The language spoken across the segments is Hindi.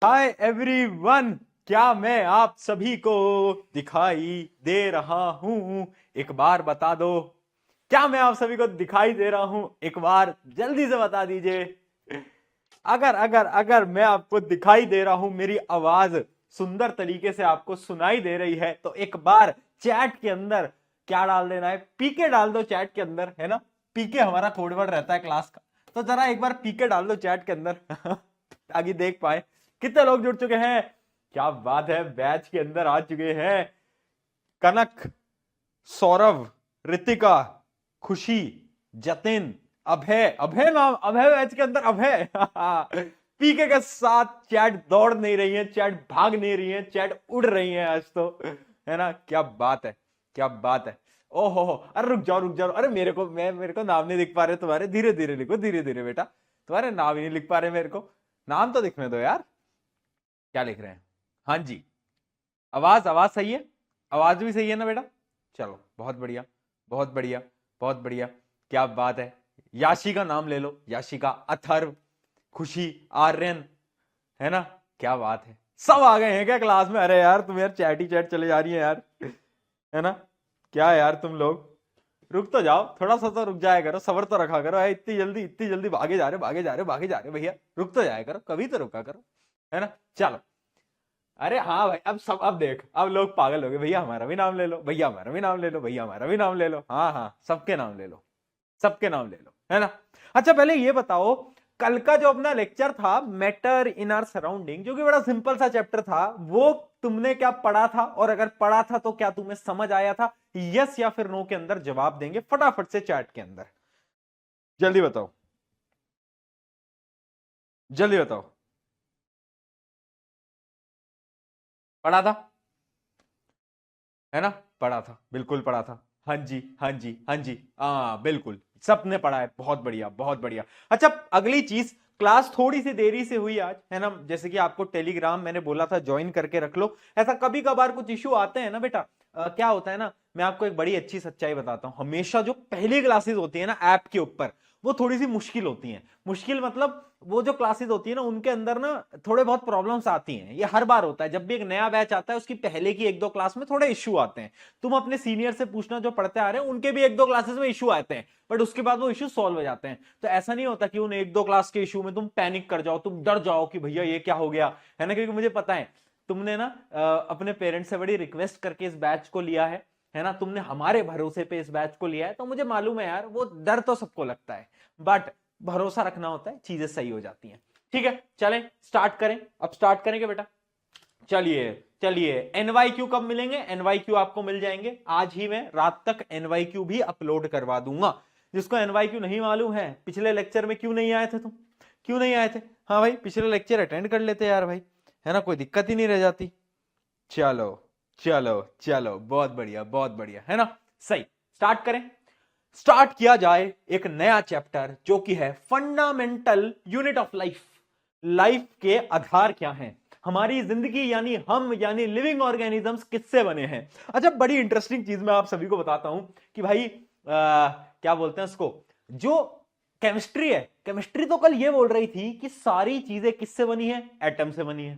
हाय एवरीवन, क्या मैं आप सभी को दिखाई दे रहा हूं? एक बार बता दो। क्या मैं आप सभी को दिखाई दे रहा हूं? एक बार जल्दी से बता दीजिए। अगर अगर अगर मैं आपको दिखाई दे रहा हूं, मेरी आवाज सुंदर तरीके से आपको सुनाई दे रही है, तो एक बार चैट के अंदर क्या डाल देना है? पीके डाल दो चैट के अंदर, है ना। पीके हमारा कोड वर्ड रहता है क्लास का। तो जरा एक बार पीके डाल दो चैट के अंदर ताकि देख पाए कितने लोग जुड़ चुके हैं। क्या बात है, बैच के अंदर आ चुके हैं कनक, सौरभ, रितिका, खुशी, जतिन, अभय। अभय नाम, अभय बैच के अंदर अभय पीके के साथ चैट दौड़ नहीं रही है, चैट भाग नहीं रही है, चैट उड़ रही है आज तो, है ना। क्या बात है, क्या बात है। ओहो हो, अरे रुक जाओ रुक जाओ, अरे मेरे को नाम नहीं दिख पा रहे तुम्हारे। धीरे धीरे लिखो, धीरे धीरे बेटा, तुम्हारे नाम ही नहीं लिख पा रहे मेरे को। नाम तो दिखने दो यार। क्या लिख रहे हैं? हाँ जी, आवाज आवाज सही है, आवाज भी सही है ना बेटा। चलो बहुत बढ़िया, बहुत बढ़िया, बहुत बढ़िया। क्या बात है। याशी का नाम ले लो, याशिका, अथर्व, खुशी, आर्यन, है ना। क्या बात है, सब आ गए हैं क्या क्लास में? अरे यार तुम यार चैट ही चैट चले जा रही है यार, है ना। क्या यार तुम लोग, रुक तो जाओ, थोड़ा सा तो रुक जाया करो, सबर तो रखा करो। इतनी जल्दी भागे जा रहे, भागे जा रहे, भागे जा रहे भैया। रुक तो जाया करो, कभी तो रुका करो, है ना। चलो, अरे हाँ भाई, अब देख, अब लोग पागल हो गए। भैया हमारा भी नाम ले लो, भैया हमारा भी नाम ले लो, भैया हमारा भी नाम ले लो। हाँ हाँ, सबके नाम ले लो, सबके नाम ले लो, है ना। अच्छा पहले ये बताओ, कल का जो अपना लेक्चर था मैटर इन आर सराउंडिंग, जो कि बड़ा सिंपल सा चैप्टर था, वो तुमने क्या पढ़ा था? और अगर पढ़ा था तो क्या तुम्हें समझ आया था? यस या फिर नो के अंदर जवाब देंगे फटाफट से चैट के अंदर। जल्दी बताओ, जल्दी बताओ। पढ़ा था, है ना। पढ़ा था, बिल्कुल पढ़ा था। हाँ जी, हाँ जी, हाँ जी, हाँ बिल्कुल, सबने पढ़ा है। बहुत बढ़िया, बहुत बढ़िया। अच्छा, अगली चीज, क्लास थोड़ी सी देरी से हुई आज, है ना। जैसे कि आपको टेलीग्राम मैंने बोला था ज्वाइन करके रख लो। ऐसा कभी कभार कुछ इश्यू आते हैं ना बेटा। क्या होता है ना, मैं आपको एक बड़ी अच्छी सच्चाई बताता हूं। हमेशा जो पहली क्लासेस होती है ना ऐप के ऊपर, वो थोड़ी सी मुश्किल होती हैं। मुश्किल मतलब वो जो क्लासेस होती है ना, उनके अंदर ना थोड़े बहुत प्रॉब्लम्स आती हैं। ये हर बार होता है, जब भी एक नया बैच आता है उसकी पहले की एक दो क्लास में थोड़े इश्यू आते हैं। तुम अपने सीनियर से पूछना जो पढ़ते आ रहे हैं, उनके भी एक दो क्लासेस में इश्यू आते हैं, बट उसके बाद वो इश्यू सॉल्व हो जाते हैं। तो ऐसा नहीं होता कि उन एक दो क्लास के इश्यू में तुम पैनिक कर जाओ, तुम डर जाओ कि भैया ये क्या हो गया, है ना। क्योंकि मुझे पता है तुमने ना अपने पेरेंट्स से बड़ी रिक्वेस्ट करके इस बैच को लिया है ना। तुमने हमारे भरोसे पे इस बैच को लिया है, तो मुझे मालूम है यार, वो डर तो सबको लगता है, बट भरोसा रखना होता है, चीजें सही हो जाती हैं। ठीक है, चलें स्टार्ट करें। अब स्टार्ट करेंगे बेटा। चलिए, चलिए एनवाईक्यू कब मिलेंगे? एनवाईक्यू आपको मिल जाएंगे आज ही। मैं रात तक एनवाईक्यू भी अपलोड करवा दूंगा। जिसको एनवाईक्यू नहीं मालूम है, पिछले लेक्चर में क्यों नहीं आए थे तुम? क्यों नहीं आए थे? हाँ भाई, पिछले लेक्चर अटेंड कर लेते यार भाई, है ना, कोई दिक्कत ही नहीं रह जाती। चलो, चलो, चलो, बहुत बढ़िया, बहुत बढ़िया, है ना। सही, स्टार्ट करें। स्टार्ट किया जाए एक नया चैप्टर, जो कि है fundamental unit of life. Life के आधार क्या हैं? हमारी जिंदगी यानी हम, यानी लिविंग ऑर्गेनिजम्स किससे बने हैं? अच्छा, बड़ी इंटरेस्टिंग चीज मैं आप सभी को बताता हूं कि भाई क्या बोलते हैं उसको, जो केमिस्ट्री है, केमिस्ट्री तो कल ये बोल रही थी कि सारी चीजें किससे बनी है? एटम से बनी है।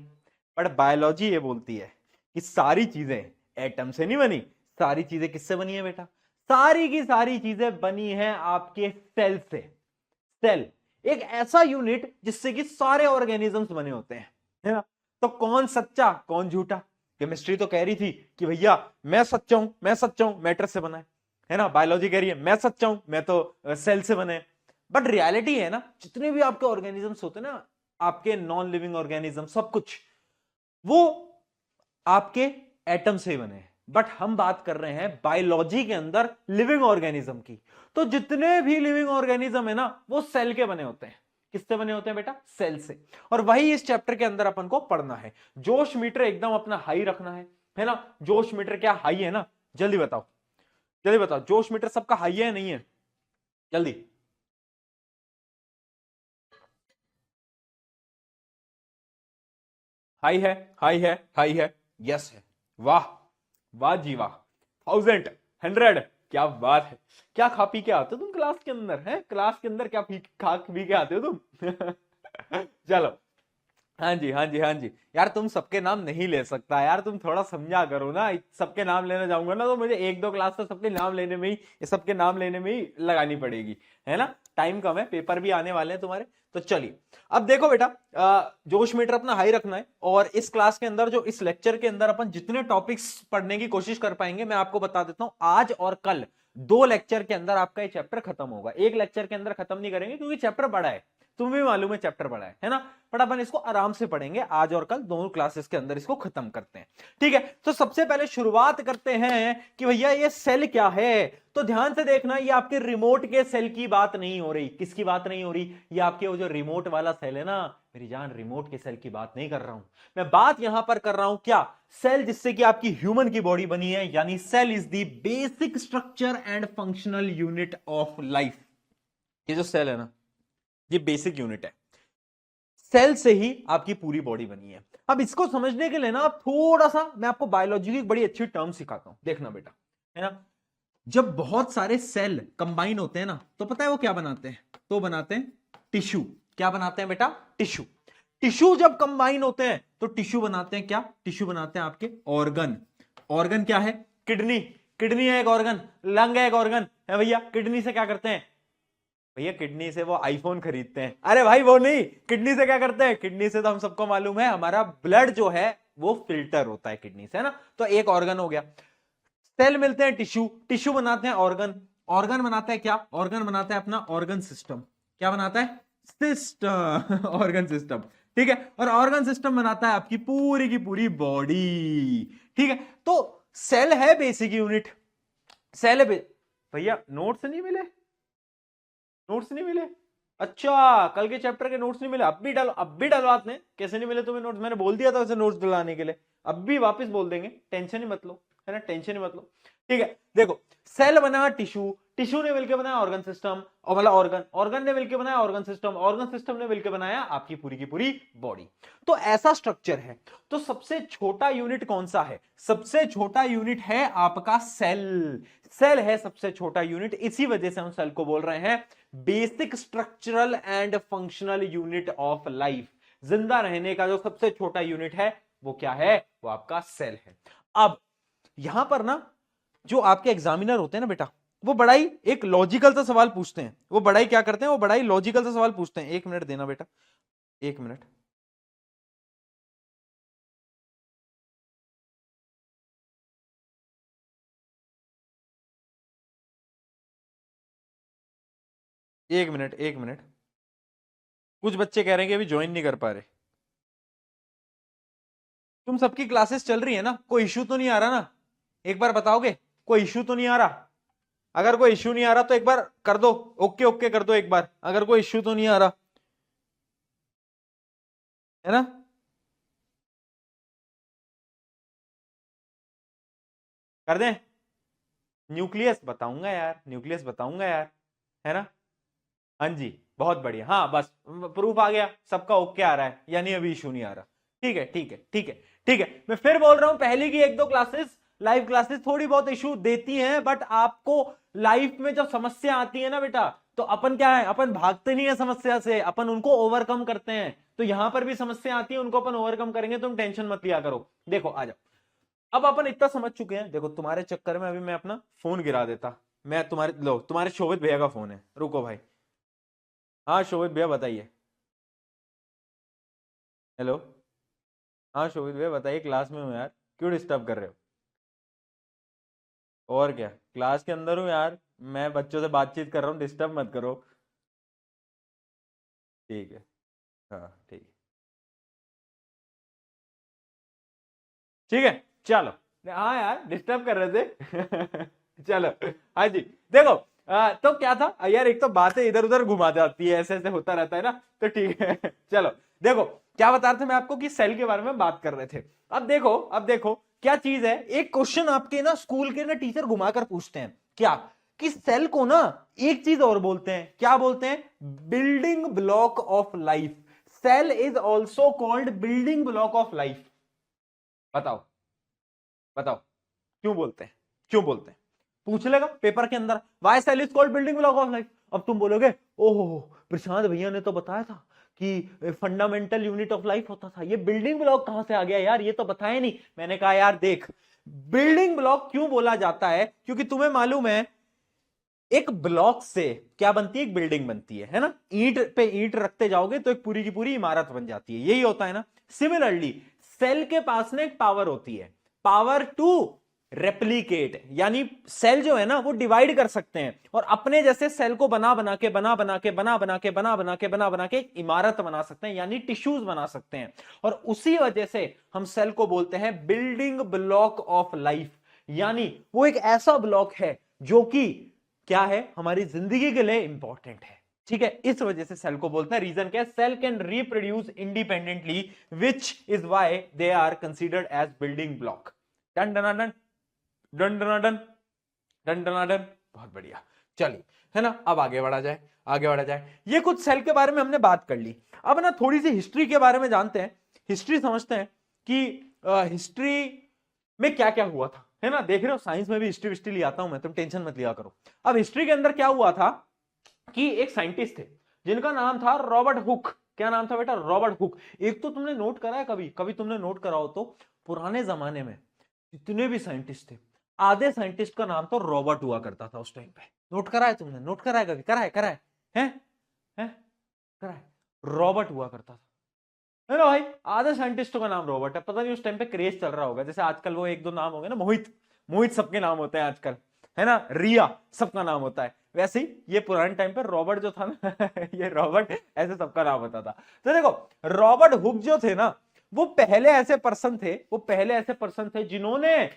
बट बायोलॉजी ये बोलती है कि सारी चीजें एटम से नहीं बनी। सारी चीजें किससे बनी है बेटा? सारी की सारी चीजें बनी हैं आपके सेल से। सेल एक ऐसा यूनिट जिससे कि सारे ऑर्गेनिजम्स बने होते हैं, है ना। तो कौन सच्चा कौन झूठा? केमिस्ट्री तो कह रही थी कि भैया मैं सच्चा हूं, मैं सच्चा हूं, मैटर से बना है ना। बायोलॉजी कह रही है मैं सच्चा हूं, मैं तो सेल से बने। बट रियलिटी है ना, जितने भी आपके ऑर्गेनिजम्स होते हैं ना, आपके नॉन लिविंग ऑर्गेनिज्म, सब कुछ वो आपके एटम से बने हैं। बट हम बात कर रहे हैं बायोलॉजी के अंदर लिविंग ऑर्गेनिज्म की। तो जितने भी लिविंग ऑर्गेनिज्म है ना, वो सेल के बने होते हैं। किससे बने होते हैं बेटा? सेल से। और वही इस चैप्टर के अंदर अपन को पढ़ना है। जोश मीटर एकदम अपना हाई रखना है ना। जोश मीटर क्या हाई है ना? जल्दी बताओ, जल्दी बताओ, जोश मीटर सबका हाई है नहीं है? जल्दी। हाई है, हाई है, हाई है, यस है। वाह, वाह जी वाह। 1000, 100, क्या बात है। क्या खा पी के आते हो तुम क्लास के अंदर? है क्लास के अंदर क्या खा पी के आते हो तुम? चलो, हाँ जी, हाँ जी, हाँ जी। यार तुम सबके नाम नहीं ले सकता यार, तुम थोड़ा समझा करो ना। सबके नाम लेने जाऊंगा ना तो मुझे एक दो क्लास तो सबके नाम लेने में ही, सबके नाम लेने में ही लगानी पड़ेगी, है ना। टाइम कम है, पेपर भी आने वाले हैं तुम्हारे। तो चलिए, अब देखो बेटा, जोश मीटर अपना हाई रखना है। और इस क्लास के अंदर, जो इस लेक्चर के अंदर अपन जितने टॉपिक्स पढ़ने की कोशिश कर पाएंगे, मैं आपको बता देता हूं, आज और कल 2 लेक्चर के अंदर आपका ये चैप्टर खत्म होगा। एक लेक्चर के अंदर खत्म नहीं करेंगे क्योंकि चैप्टर बड़ा है, तुम्हें भी मालूम है चैप्टर बड़ा है ना। बट अपन इसको आराम से पढ़ेंगे, आज और कल दोनों क्लासेस के अंदर इसको खत्म करते हैं, ठीक है। तो सबसे पहले शुरुआत करते हैं कि भैया ये सेल क्या है। तो ध्यान से देखना, ये आपके रिमोट के सेल की बात नहीं हो रही। किसकी बात नहीं हो रही? ये आपके वो जो रिमोट वाला सेल है ना, मेरी जान, रिमोट के सेल की बात नहीं कर रहा हूं मैं। बात यहां पर कर रहा हूं क्या? सेल जिससे कि आपकी ह्यूमन की बॉडी बनी है, यानी cell is the basic structure and functional unit of life. ये जो सेल है ना, ये बेसिक यूनिट है। सेल से ही आपकी पूरी बॉडी बनी है। अब इसको समझने के लिए ना, आप थोड़ा सा, मैं आपको बायोलॉजी की एक बड़ी अच्छी टर्म सिखाता हूं, देखना बेटा, है ना। जब बहुत सारे सेल कंबाइन होते हैं ना, तो पता है वो क्या बनाते हैं? तो बनाते हैं टिश्यू। क्या बनाते हैं बेटा? टिश्यू। टिश्यू जब कंबाइन होते हैं तो टिश्यू बनाते हैं क्या? टिश्यू बनाते हैं आपके ऑर्गन। ऑर्गन क्या है? किडनी। किडनी है एक ऑर्गन, लंग है एक ऑर्गन, है भैया। किडनी से क्या करते हैं भैया? किडनी से वो आईफोन खरीदते हैं। अरे भाई वो नहीं, किडनी से क्या करते हैं? किडनी से तो हम सबको मालूम है, हमारा ब्लड जो है वो फिल्टर होता है किडनी से, है ना। तो एक ऑर्गन हो गया। सेल मिलते हैं टिश्यू, टिश्यू बनाते हैं ऑर्गन, ऑर्गन बनाता है क्या? ऑर्गन बनाता है अपना ऑर्गन सिस्टम। क्या बनाता है? सिस्टम ऑर्गन सिस्टम, ठीक है। और ऑर्गन सिस्टम बनाता है आपकी पूरी की पूरी बॉडी, ठीक है। तो सेल है बेसिक यूनिट, सेल है भैया। नोट्स नहीं मिले? नोट्स नहीं मिले? अच्छा, कल के चैप्टर के नोट्स नहीं मिले? अब भी डलवाते हैं। कैसे नहीं मिले तुम्हें नोट्स? मैंने बोल दिया था वैसे नोट्स डलवाने के लिए, अब भी वापस बोल देंगे, टेंशन ही मत लो, है ना, टेंशन ही मत लो, ठीक है। देखो, सेल बना टिश्यू, टिश्यू ने मिलकर बनाया ऑर्गन सिस्टम, और मतलब ऑर्गन, ऑर्गन ने मिलकर बनाया ऑर्गन सिस्टम, ऑर्गन सिस्टम ने मिलकर बनाया आपकी पूरी की पूरी बॉडी। तो ऐसा स्ट्रक्चर है। तो सबसे छोटा यूनिट कौन सा है? सबसे छोटा यूनिट है आपका सेल। सेल है सबसे छोटा यूनिट, इसी वजह से हम सेल को बोल रहे हैं basic structural and functional unit of life. जिंदा रहने का जो सबसे छोटा यूनिट है वो क्या है? वो आपका सेल है। अब यहां पर ना, जो आपके एग्जामिनर होते हैं ना बेटा, वो बड़ा ही एक लॉजिकल सा सवाल पूछते हैं। वो बड़ा ही क्या करते हैं? वो बड़ा ही लॉजिकल सा सवाल पूछते हैं। 1 मिनट देना बेटा, 1 मिनट। एक मिनट, 1 मिनट। कुछ बच्चे कह रहे हैं कि अभी ज्वाइन नहीं कर पा रहे। तुम सबकी क्लासेस चल रही है ना? कोई इश्यू तो नहीं आ रहा ना? एक बार बताओगे, कोई इश्यू तो नहीं आ रहा? अगर कोई इश्यू नहीं आ रहा तो एक बार कर दो, ओके ओके कर दो एक बार, अगर कोई इश्यू तो नहीं आ रहा, है ना। कर दें? न्यूक्लियस बताऊंगा यार, न्यूक्लियस बताऊंगा यार, है ना। हाँ जी, बहुत बढ़िया। हाँ बस, प्रूफ आ गया, सबका ओके आ रहा है, यानी अभी इशू नहीं आ रहा। ठीक है, ठीक है, ठीक है, ठीक है। मैं फिर बोल रहा हूं, पहले की 1-2 क्लासेस, लाइव क्लासेस थोड़ी बहुत इशू देती हैं, बट आपको लाइफ में जब समस्या आती है ना बेटा, तो अपन क्या है, अपन भागते नहीं है समस्या से, अपन उनको ओवरकम करते हैं। तो यहां पर भी समस्या आती है, उनको अपन ओवरकम करेंगे, तुम टेंशन मत लिया करो। देखो आ जाओ, अब अपन इतना समझ चुके हैं। देखो, तुम्हारे चक्कर में अभी मैं अपना फोन गिरा देता। मैं तुम्हारे लो, तुम्हारे शोभित भैया का फोन है, रुको भाई। हाँ शोभित भैया बताइए। हेलो। हाँ शोभित भैया बताइए, क्लास में हूँ यार, क्यों डिस्टर्ब कर रहे हो? और क्या, क्लास के अंदर हूँ यार, मैं बच्चों से बातचीत कर रहा हूँ, डिस्टर्ब मत करो। ठीक है, हाँ ठीक है, ठीक है, चलो। हाँ यार, डिस्टर्ब कर रहे थे चलो। हाँ जी, देखो, तो क्या था यार, एक तो बातें इधर उधर घुमा जाती है, ऐसे ऐसे होता रहता है ना, तो ठीक है चलो। देखो, क्या बता रहे थे मैं आपको कि सेल के बारे में बात कर रहे थे। अब देखो क्या चीज है। एक क्वेश्चन आपके ना स्कूल के ना टीचर घुमाकर पूछते हैं, क्या कि सेल को ना एक चीज और बोलते हैं। क्या बोलते हैं? Building block of life. Cell is also called building block of life. बताओ, बताओ, क्यों बोलते हैं? क्यों बोलते हैं? पूछ लेगा पेपर के अंदर, why cell is called building block of life. अब तुम बोलोगे, ओहो, प्रशांत भैया ने तो बताया था कि फंडामेंटल यूनिट ऑफ लाइफ होता था। ये बिल्डिंग ब्लॉक कहां से आ गया यार, ये तो बताया नहीं। मैंने कहा यार देख, बिल्डिंग ब्लॉक क्यों बोला जाता है, क्योंकि तुम्हें मालूम है एक ब्लॉक से क्या बनती है, एक बिल्डिंग बनती है ना। ईंट पे ईंट रखते जाओगे तो एक पूरी की पूरी इमारत बन जाती है, यही होता है ना। सिमिलरली सेल के पास में एक पावर होती है, पावर टू रेप्लिकेट, यानी सेल जो है ना वो डिवाइड कर सकते हैं और अपने जैसे सेल को बना बना के एक इमारत बना सकते हैं, यानी टिश्यूज बना सकते हैं। और उसी वजह से हम सेल को बोलते हैं बिल्डिंग ब्लॉक ऑफ लाइफ, यानी वो एक ऐसा ब्लॉक है जो कि क्या है, हमारी जिंदगी के लिए इंपॉर्टेंट है। ठीक है, इस वजह से सेल को बोलते हैं। रीजन क्या है, cell can reproduce independently which is why they are considered as building block. Done done done done done done done done done, बहुत बढ़िया। चलिए, है ना, अब आगे बढ़ा जाए, आगे बढ़ा जाए। ये कुछ सेल के बारे में हमने बात कर ली। अब ना थोड़ी सी हिस्ट्री के बारे में जानते हैं, हिस्ट्री समझते हैं कि हिस्ट्री में क्या क्या हुआ था, है ना। देख रहे हो साइंस में भी हिस्ट्री विस्ट्री ले आता हूं मैं, तुम टेंशन मत लिया करो। अब हिस्ट्री के अंदर क्या हुआ था कि एक साइंटिस्ट थे जिनका नाम था रॉबर्ट हुक। क्या नाम था बेटा, रॉबर्ट हुक। एक तो तुमने नोट करा है, कभी कभी तुमने नोट करा हो तो, पुराने जमाने में जितने भी साइंटिस्ट थे, आधे साइंटिस्ट का नाम तो रॉबर्ट हुआ करता था उस टाइम पे। नोट करा है तुमने, नोट करा है कभी, करा है, करा है, करा है, रॉबर्ट हुआ करता था, है ना भाई। आधे साइंटिस्टों का नाम रॉबर्ट है। पता नहीं उस टाइम पे क्रेज चल रहा होगा, जैसे आजकल वो एक दो नाम हो गए ना, मोहित, मोहित सबके नाम होते हैं आजकल, है ना, रिया सबका नाम होता है। वैसे ही ये पुराने टाइम पे रॉबर्ट जो था ना ये रॉबर्ट ऐसे सबका नाम होता था। तो देखो, रॉबर्ट हुक जो थे ना, वो पहले ऐसे पर्सन थे जिन्होंने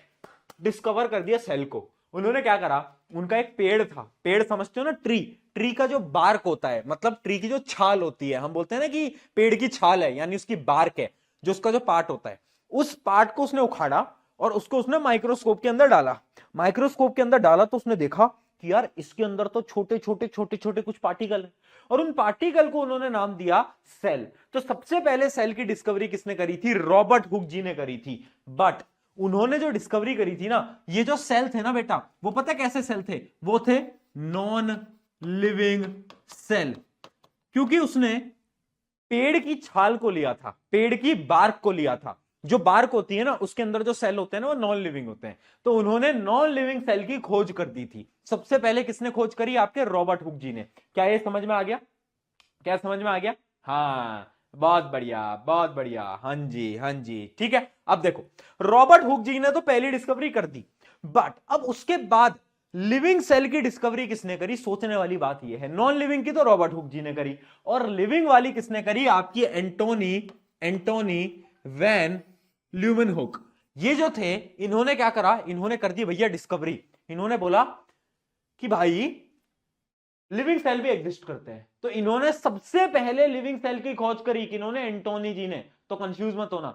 डिस्कवर कर दिया सेल को। उन्होंने क्या करा, उनका एक पेड़ था, पेड़ समझते हो ना, ट्री, ट्री का जो बार्क होता है, मतलब ट्री की जो छाल होती है, हम बोलते हैं ना कि पेड़ की छाल है, यानी उसकी बार्क है, जो उसका जो पार्ट होता है, उस पार्ट को उसने उखाड़ा और उसको उसने माइक्रोस्कोप के अंदर डाला। माइक्रोस्कोप के अंदर डाला तो उसने देखा कि यार इसके अंदर तो छोटे छोटे कुछ पार्टिकल है, और उन पार्टिकल को उन्होंने नाम दिया सेल। तो सबसे पहले सेल की डिस्कवरी किसने करी थी, रॉबर्ट हुक जी ने करी थी। बट उन्होंने जो डिस्कवरी करी थी ना, ये जो सेल थे ना बेटा, वो पता कैसे सेल थे, वो थे नॉन लिविंग सेल। क्योंकि उसने पेड़ की छाल को लिया था, पेड़ की बार्क को लिया था। जो बार्क होती है ना, उसके अंदर जो सेल होते हैं ना, वो नॉन लिविंग होते हैं। तो उन्होंने नॉन लिविंग सेल की खोज कर दी थी। सबसे पहले किसने खोज करी, आपके रॉबर्ट हुक जी ने। क्या ये समझ में आ गया, क्या समझ में आ गया? हाँ, बहुत बढ़िया, बहुत बढ़िया, हाँ जी, हाँ जी, ठीक है। अब देखो, रॉबर्ट हुक जी ने तो पहली डिस्कवरी कर दी, बट अब उसके बाद लिविंग सेल की डिस्कवरी किसने करी? सोचने वाली बात यह है, नॉन लिविंग की तो रॉबर्ट हुक जी ने करी, और लिविंग वाली किसने करी? आपकी एंटोनी वैन ल्यूमेनहुक। ये जो थे, इन्होंने क्या करा, इन्होंने कर दी भैया डिस्कवरी। इन्होंने बोला कि भाई लिविंग सेल भी एग्जिस्ट करते हैं। तो इन्होंने सबसे पहले लिविंग सेल की खोज करी, किन्होंने? एंटोनी जी ने। तो कंफ्यूज मत होना,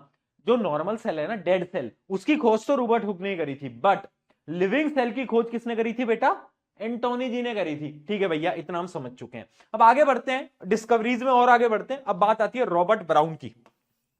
जो नॉर्मल सेल है ना, डेड सेल, उसकी खोज तो रॉबर्ट हुक ने करी थी, बट लिविंग सेल की खोज किसने करी थी बेटा? एंटोनी जी ने करी थी। ठीक है भैया, इतना हम समझ चुके हैं। अब आगे बढ़ते हैं डिस्कवरीज में, और आगे बढ़ते हैं। अब बात आती है रॉबर्ट ब्राउन की।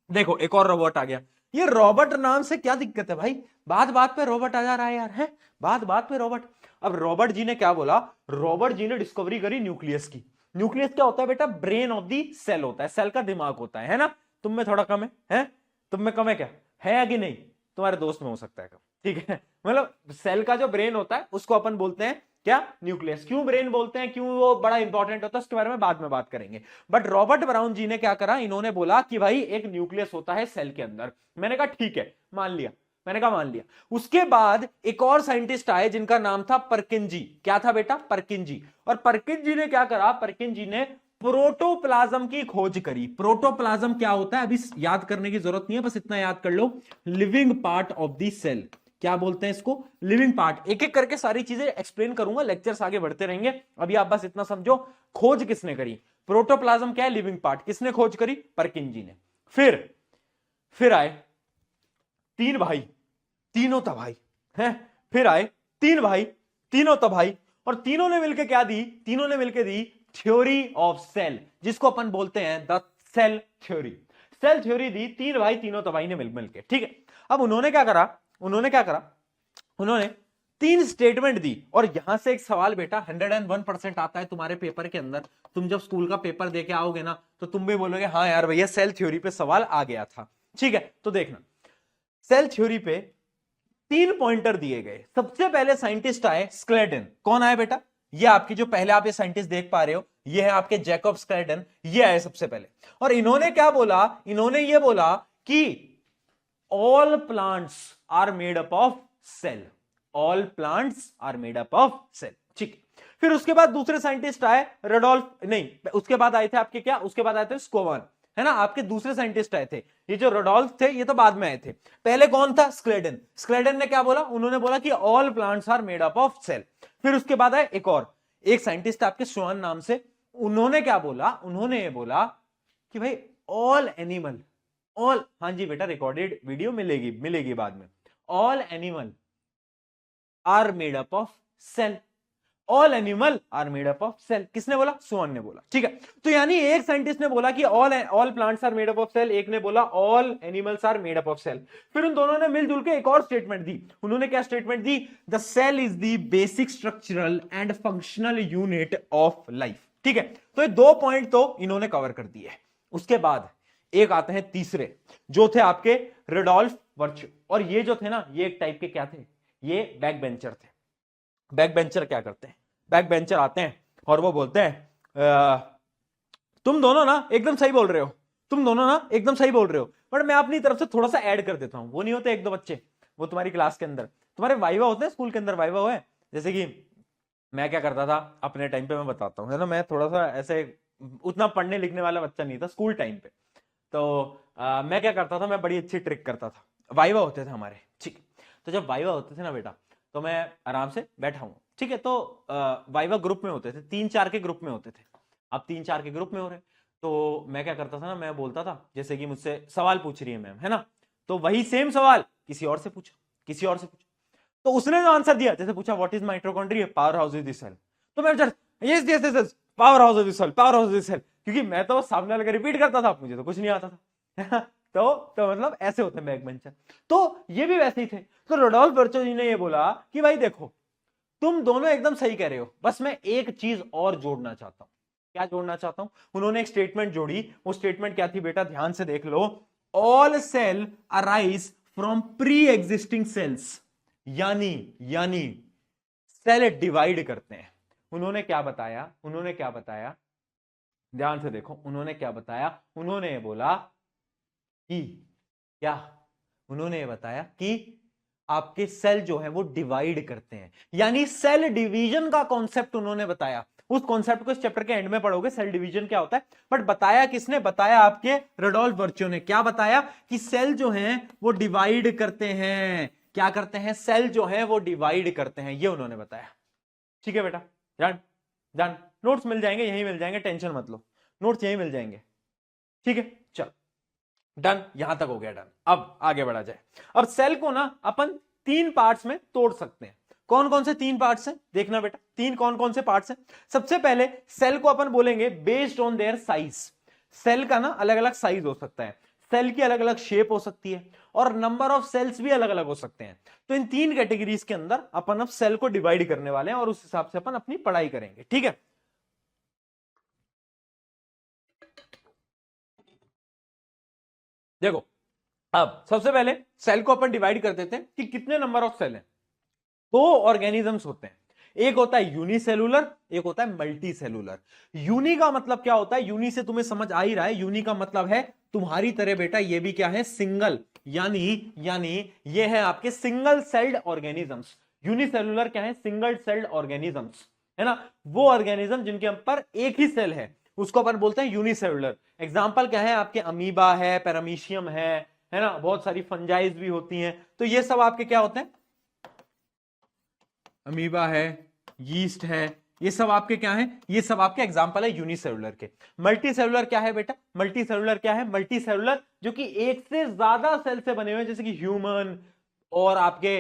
देखो, एक और रॉबर्ट आ गया। ये रॉबर्ट नाम से क्या दिक्कत है भाई, बात बात पे रॉबर्ट आ जा रहा है यार, है बात बात पे रॉबर्ट। अब रॉबर्ट जी ने क्या बोला, रॉबर्ट जी ने डिस्कवरी करी न्यूक्लियस की। न्यूक्लियस क्या होता है बेटा? ब्रेन ऑफ दी सेल होता है, सेल का दिमाग होता है ना। तुम में थोड़ा कम है? तुम में कम है क्या? है या कि नहीं? तुम्हारे दोस्त में हो सकता है कम, ठीक है। मतलब सेल का जो ब्रेन होता है उसको अपन बोलते हैं क्या? न्यूक्लियस। क्यों ब्रेन बोलते हैं, क्यों वो बड़ा इंपॉर्टेंट होता है, उसके बारे में बाद में बात करेंगे। बट रॉबर्ट ब्राउन जी ने क्या करा, इन्होंने बोला कि भाई एक न्यूक्लियस होता है सेल के अंदर। मैंने कहा ठीक है, मान लिया, मैंने कहा मान लिया। उसके बाद एक और साइंटिस्ट आए जिनका नाम था परकिंजी। क्या था बेटा? परकिंजी। और परकिंजी ने क्या करा, परकिंजी ने प्रोटोप्लाज्म की खोज करी। प्रोटोप्लाज्म क्या होता है अभी याद करने की जरूरत नहीं है, बस इतना याद कर लो, living part of the cell. क्या बोलते हैं इसको? Living part. एक एक करके सारी चीजें एक्सप्लेन करूंगा, लेक्चर्स आगे बढ़ते रहेंगे। अभी आप बस इतना समझो, खोज किसने करी? प्रोटोप्लाज्म क्या है? Living part. किसने खोज करी? परकिंजी ने। फिर आए तीन भाई, तीनों तबाही हैं। फिर आए तीन भाई, तीनों तबाही, और तीनों ने मिलकर क्या दी? तीनों ने मिलकर दी थ्योरी ऑफ सेल, जिसको अपन बोलते हैं the cell theory. Cell theory दी तीन भाई, तीनों तबाही ने मिलकर, ठीक है। अब उन्होंने क्या करा, उन्होंने 3 स्टेटमेंट दी, और यहां से एक सवाल बेटा 101% आता है तुम्हारे पेपर के अंदर। तुम जब स्कूल का पेपर देके आओगे ना तो तुम भी बोलोगे हाँ यार भैया सेल थ्योरी पे सवाल आ गया था। ठीक है, तो देखना सेल थ्योरी पे 3 पॉइंटर दिए गए। सबसे पहले साइंटिस्ट आए स्क्लेटन। कौन आए बेटा? ये आपकी जो पहले आप ये साइंटिस्ट देख पा रहे हो, ये है आपके जैकब स्क्लेटन, ये आए सबसे पहले। और इन्होंने क्या बोला? इन्होंने ये बोला कि all plants are made up of cell, all plants are made up of cell. ठीक, फिर उसके बाद दूसरे साइंटिस्ट आए रेडोल्फ, नहीं उसके बाद आए थे आपके क्या, उसके बाद आए थे स्कोवन, है ना, आपके दूसरे साइंटिस्ट आए थे। ये जो रेडोल्फ थे ये तो बाद में आए थे, पहले कौन था? स्क्लेटन। स्क्लेटन ने क्या बोला? उन्होंने बोला कि all plants are made up of cell. फिर उसके बाद आए एक साइंटिस्ट आपके स्वान नाम से, उन्होंने क्या बोला? उन्होंने ये बोला कि भाई ऑल एनिमल, ऑल, हाँ जी बेटा रिकॉर्डेड वीडियो मिलेगी बाद में, all animal are made up of cell, all animal are made up of cell. किसने बोला? स्वान ने बोला। ठीक है, तो यानी एक साइंटिस्ट ने बोला कि all plants are made up of cell, एक ने बोला all animals are made up of cell. फिर उन दोनों ने मिलजुल के एक और स्टेटमेंट दी। उन्होंने क्या स्टेटमेंट दी? The cell is the basic structural and functional unit of life. ठीक है, तो ये 2 पॉइंट तो इन्होंने कवर कर दिए। उसके बाद एक आते हैं तीसरे, जो थे आपके रेडोल्फ वर्च्यू। और ये जो थे ना, ये एक टाइप के क्या थे? ये बैक बेंचर थे। बैक बेंचर क्या करते हैं? बैक बेंचर आते हैं और वो बोलते हैं तुम दोनों ना एकदम सही बोल रहे हो, तुम दोनों ना एकदम सही बोल रहे हो, पर मैं अपनी तरफ से थोड़ा सा ऐड कर देता हूं। वो नहीं होते 1-2 बच्चे, वो तुम्हारी क्लास के अंदर, तुम्हारे वाइवा होते हैं स्कूल के अंदर, वाइवा हुए। जैसे कि मैं क्या करता था अपने टाइम पे, मैं बताता हूँ, है ना, मैं थोड़ा सा ऐसे उतना पढ़ने लिखने वाला बच्चा नहीं था स्कूल टाइम पे। तो मैं क्या करता था, मैं बड़ी अच्छी ट्रिक करता था। वाइवा होते थे हमारे, ठीक, तो जब वाइवा होते थे ना बेटा, तो मैं आराम से बैठा हूं, ठीक है, तो वाइवा ग्रुप में होते थे, 3-4 के ग्रुप में होते थे। अब 3-4 के ग्रुप में हो रहे, तो मैं क्या करता था ना, मैं बोलता था जैसे कि मुझसे सवाल पूछ रही है मैम, है ना, तो वही सेम सवाल किसी और से पूछा, किसी और से पूछा, तो उसने जो आंसर दिया, जैसे पूछा what is mitochondria, power house is this cell, तो मैं yes yes yes power house is this cell, power house is this cell, क्योंकि मैं तो सामने वाले का रिपीट करता था, मुझे तो कुछ नहीं आता था। तो मतलब ऐसे होते हैं बैक बेंचर। तो ये भी वैसे ही थे। तो रोडोल्फ वर्च्यू जी ने ये बोला कि भाई देखो तुम दोनों एकदम सही कह रहे हो, बस मैं एक चीज और जोड़ना चाहता हूं। क्या जोड़ना चाहता हूं? उन्होंने एक स्टेटमेंट जोड़ी। वो स्टेटमेंट क्या थी बेटा? ध्यान से देख लो, all cell arise from pre existing cells, यानी सेल डिवाइड करते हैं। उन्होंने क्या बताया? उन्होंने क्या बताया? ध्यान से देखो, उन्होंने क्या बताया? उन्होंने बोला कि क्या? उन्होंने बताया कि आपके सेल जो है वो डिवाइड करते हैं, यानी सेल डिवीजन का कॉन्सेप्ट उन्होंने बताया। उस कॉन्सेप्ट को इस चैप्टर के एंड में पढ़ोगे, सेल डिवीजन क्या होता है, बट बताया किसने? बताया आपके रेडोल्फ वर्च्यू ने। क्या बताया? कि सेल जो हैं वो डिवाइड करते हैं। क्या करते हैं? सेल जो है वो डिवाइड करते हैं, ये उन्होंने बताया। ठीक है बेटा, डन डन। नोट्स मिल जाएंगे, यही मिल जाएंगे, टेंशन मत लो, नोट्स यही मिल जाएंगे। ठीक है, चल डन, यहां तक हो गया डन। अब आगे बढ़ा जाए। अब सेल को ना अपन 3 पार्ट्स में तोड़ सकते हैं। कौन कौन से 3 पार्ट्स हैं? देखना बेटा, 3 कौन कौन से पार्ट्स हैं। सबसे पहले सेल को अपन बोलेंगे based on their size. Cell का ना अलग अलग साइज हो सकता है, सेल की अलग अलग शेप हो सकती है, और नंबर ऑफ सेल्स भी अलग अलग हो सकते हैं। तो इन 3 कैटेगरीज के अंदर अपन अब सेल को डिवाइड करने वाले हैं और उस हिसाब से अपन अपनी पढ़ाई करेंगे। ठीक है, देखो अब सबसे पहले सेल को अपन डिवाइड कर देते हैं कि कितने नंबर ऑफ सेल हैं। 2 ऑर्गेनिजम्स होते हैं, एक होता है यूनिसेलुलर, एक होता है मल्टी सेलुलर। यूनि का मतलब क्या होता है? यूनि से तुम्हें समझ आ ही रहा है, यूनि का मतलब है तुम्हारी तरह बेटा ये भी क्या है? सिंगल, यानी ये है आपके सिंगल सेल्ड ऑर्गेनिजम्स। यूनिसेलुलर क्या है? सिंगल सेल्ड ऑर्गेनिजम्स, है ना, वो ऑर्गेनिज्म जिनके ऊपर एक ही सेल है उसको अपन बोलते हैं यूनिसेलुलर। एग्जांपल क्या है आपके? अमीबा है, पैरामीशियम है ना, बहुत सारी फंजाइज भी होती हैं। तो ये सब आपके क्या होते हैं? अमीबा है, यीस्ट है, ये सब आपके क्या है? ये सब आपके एग्जांपल है यूनिसेलुलर के। मल्टी सेलुलर क्या है बेटा? मल्टी सेलुलर क्या है? मल्टी सेलुलर जो कि एक से ज्यादा सेल से बने हुए हैं, जैसे कि ह्यूमन और आपके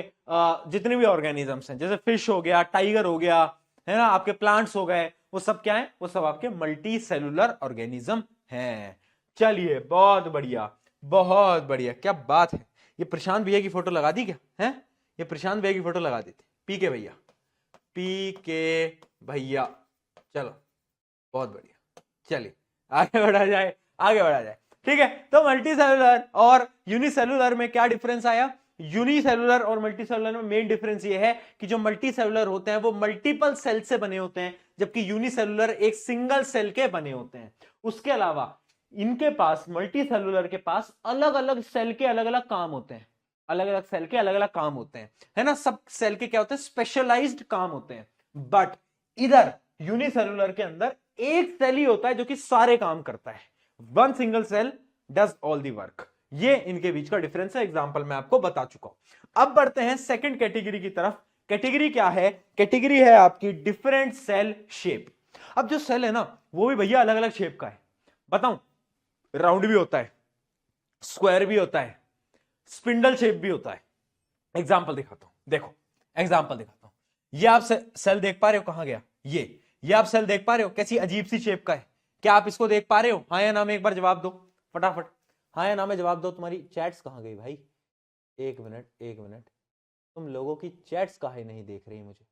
जितने भी ऑर्गेनिजम्स हैं, जैसे फिश हो गया, टाइगर हो गया, है ना, आपके प्लांट्स हो गए, वो सब क्या है? वो सब आपके मल्टी सेलुलर ऑर्गेनिज्म हैं। चलिए, बहुत बढ़िया, बहुत बढ़िया, क्या बात है। ये प्रशांत भैया की फोटो लगा दी क्या है? ये प्रशांत भैया की फोटो लगा दी थी। पी के भैया, पी के भैया। चलो बहुत बढ़िया, चलिए आगे बढ़ा जाए, आगे बढ़ा जाए। ठीक है, तो मल्टी सेलुलर और यूनिसेलुलर में क्या डिफरेंस आया? यूनिसेलुलर और मल्टी सेलुलर में मेन डिफरेंस ये है कि जो मल्टी सेलुलर होते हैं वो मल्टीपल सेल से बने होते हैं, जबकि यूनिसेलुलर एक सिंगल सेल के बने होते हैं। उसके अलावा इनके पास, मल्टी सेलुलर के पास अलग अलग सेल के अलग अलग काम होते हैं, अलग अलग सेल के अलग अलग काम होते हैं, है ना। सब सेल के क्या होते हैं? स्पेशलाइज्ड काम होते हैं। बट इधर यूनिसेलुलर के अंदर एक सेल ही होता है जो कि सारे काम करता है। One single cell does all the work. ये इनके बीच का डिफरेंस है, एग्जांपल मैं आपको बता चुका हूं। अब बढ़ते हैं सेकंड कैटेगरी की तरफ। कैटेगरी क्या है? कैटेगरी है आपकी डिफरेंट सेल शेप। अब जो सेल है ना वो भी भैया अलग अलग शेप का है। बताऊं, राउंड भी होता है, स्क्वायर भी होता है, स्पिंडल शेप भी होता है। एग्जांपल दिखाता हूं, देखो एग्जांपल दिखाता हूं। ये आप सेल देख पा रहे हो? कहां गया ये आप सेल देख पा रहे हो? कैसी अजीब सी शेप का है। क्या आप इसको देख पा रहे हो? हाँ या ना में एक बार जवाब दो फटाफट, हाँ या ना में जवाब दो। तुम्हारी चैट्स कहां गई भाई? एक मिनट, तुम लोगों की चैट्स काहे नहीं देख रही मुझे?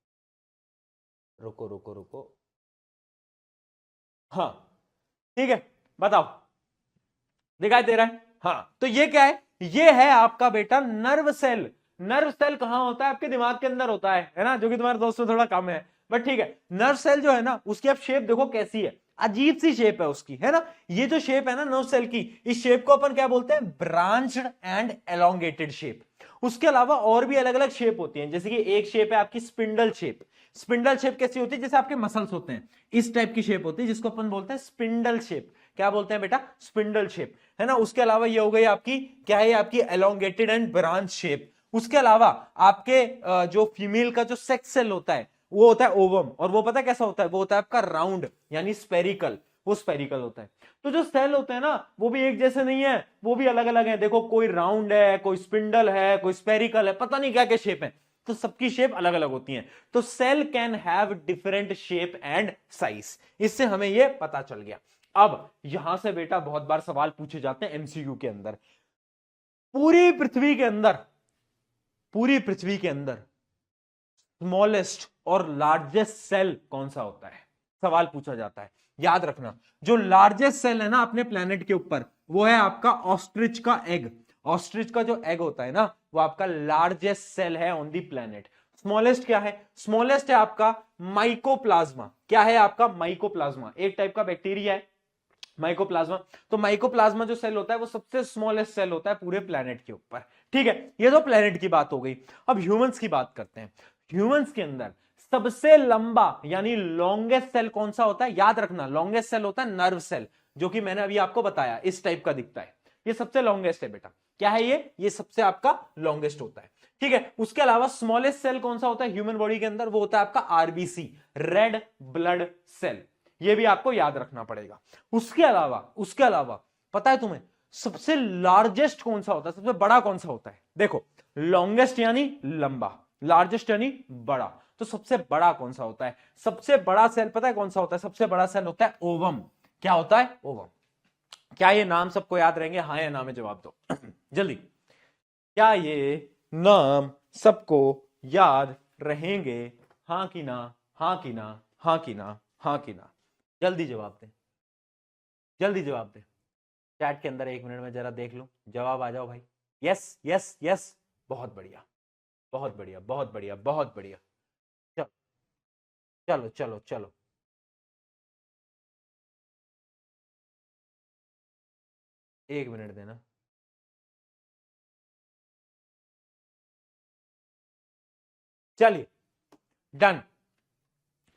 रुको रुको रुको, हाँ ठीक है, बताओ दिखाई दे रहा है? हाँ, तो ये क्या है? ये है आपका बेटा नर्व सेल। नर्व सेल कहां होता है? आपके दिमाग के अंदर होता है ना, जो कि तुम्हारे दोस्तों थोड़ा कम है, बट ठीक है। नर्व सेल जो है ना उसकी आप शेप देखो कैसी है, अजीब सी शेप है उसकी, है ना। ये जो शेप है ना नर्व सेल की, इस शेप को अपन क्या बोलते हैं? Branched and elongated shape. उसके अलावा और भी अलग अलग शेप होती हैं, जैसे कि एक शेप है आपकी स्पिंडल शेप। स्पिंडल शेप कैसी होती है? जैसे आपके मसल्स होते हैं, इस टाइप की शेप होती है, जिसको अपन बोलते हैं स्पिंडल शेप। क्या बोलते हैं बेटा? स्पिंडल शेप, है ना। उसके अलावा ये हो गई आपकी, क्या है आपकी? Elongated and branch shape. उसके अलावा आपके जो फीमेल का जो सेक्स सेल होता है वो होता है ओवम, और वो पता है कैसा होता है? वो होता है आपका राउंड यानी स्पेरिकल, वो स्पेरिकल होता है। तो जो सेल होते हैं ना वो भी एक जैसे नहीं है, वो भी अलग अलग है। देखो कोई राउंड है, कोई स्पिंडल है, कोई स्पेरिकल है, पता नहीं क्या क्या शेप है, तो सबकी शेप अलग अलग होती है। तो cell can have different shape and size, इससे हमें ये पता चल गया। अब यहां से बेटा बहुत बार सवाल पूछे जाते हैं एमसीक्यू के अंदर, पूरी पृथ्वी के अंदर, पूरी पृथ्वी के अंदर स्मॉलेस्ट और लार्जेस्ट सेल कौन सा होता है? सवाल पूछा जाता है। याद रखना, जो लार्जेस्ट सेल है ना अपने प्लेनेट के ऊपर, वो है आपका ऑस्ट्रिच का एग। ऑस्ट्रिच का जो एग होता है ना वो आपका लार्जेस्ट सेल है ऑन दी प्लेनेट। स्मॉलेस्ट क्या है? स्मॉलेस्ट है आपका माइकोप्लाज्मा। क्या है आपका? माइकोप्लाज्मा, एक टाइप का बैक्टीरिया है माइकोप्लाज्मा। तो माइकोप्लाज्मा जो सेल होता है वो सबसे स्मॉलेस्ट सेल होता है पूरे प्लेनेट के ऊपर। ठीक है, ये तो प्लेनेट की बात हो गई। अब ह्यूमंस की बात करते हैं। ह्यूमंस के अंदर सबसे लंबा यानी लॉन्गेस्ट सेल कौन सा होता है? याद रखना, लॉन्गेस्ट सेल होता है नर्व सेल, जो कि मैंने अभी आपको बताया इस टाइप का दिखता है। ये सबसे लॉन्गेस्ट है बेटा। क्या है ये सबसे आपका लॉन्गेस्ट होता है। ठीक है, उसके अलावा स्मॉलेस्ट सेल कौन सा होता है ह्यूमन बॉडी के अंदर? वो होता है आपका आरबीसी, रेड ब्लड सेल। ये भी आपको याद रखना पड़ेगा। उसके अलावा पता है तुम्हें सबसे लार्जेस्ट कौन सा होता है? सबसे बड़ा कौन सा होता है? देखो, लॉन्गेस्ट यानी लंबा, लार्जेस्ट यानी बड़ा, तो सबसे बड़ा कौन सा होता है? सबसे बड़ा सेल पता है कौन सा होता है? सबसे बड़ा सेल होता है ओवम। क्या होता है? ओवम। क्या ये नाम सबको याद रहेंगे? हाँ या ना में जवाब दो जल्दी। क्या ये नाम सबको याद रहेंगे? हाँ कि ना, हाँ कि ना, हाँ कि ना, हाँ कि ना? जल्दी जवाब दे, जल्दी जवाब दे। चैट के अंदर 1 मिनट में जरा देख लो, जवाब आ जाओ भाई। यस यस यस, बहुत बढ़िया, बहुत बढ़िया, बहुत बढ़िया, बहुत बढ़िया। चलो चलो चलो चलो, 1 मिनट देना। चलिए डन,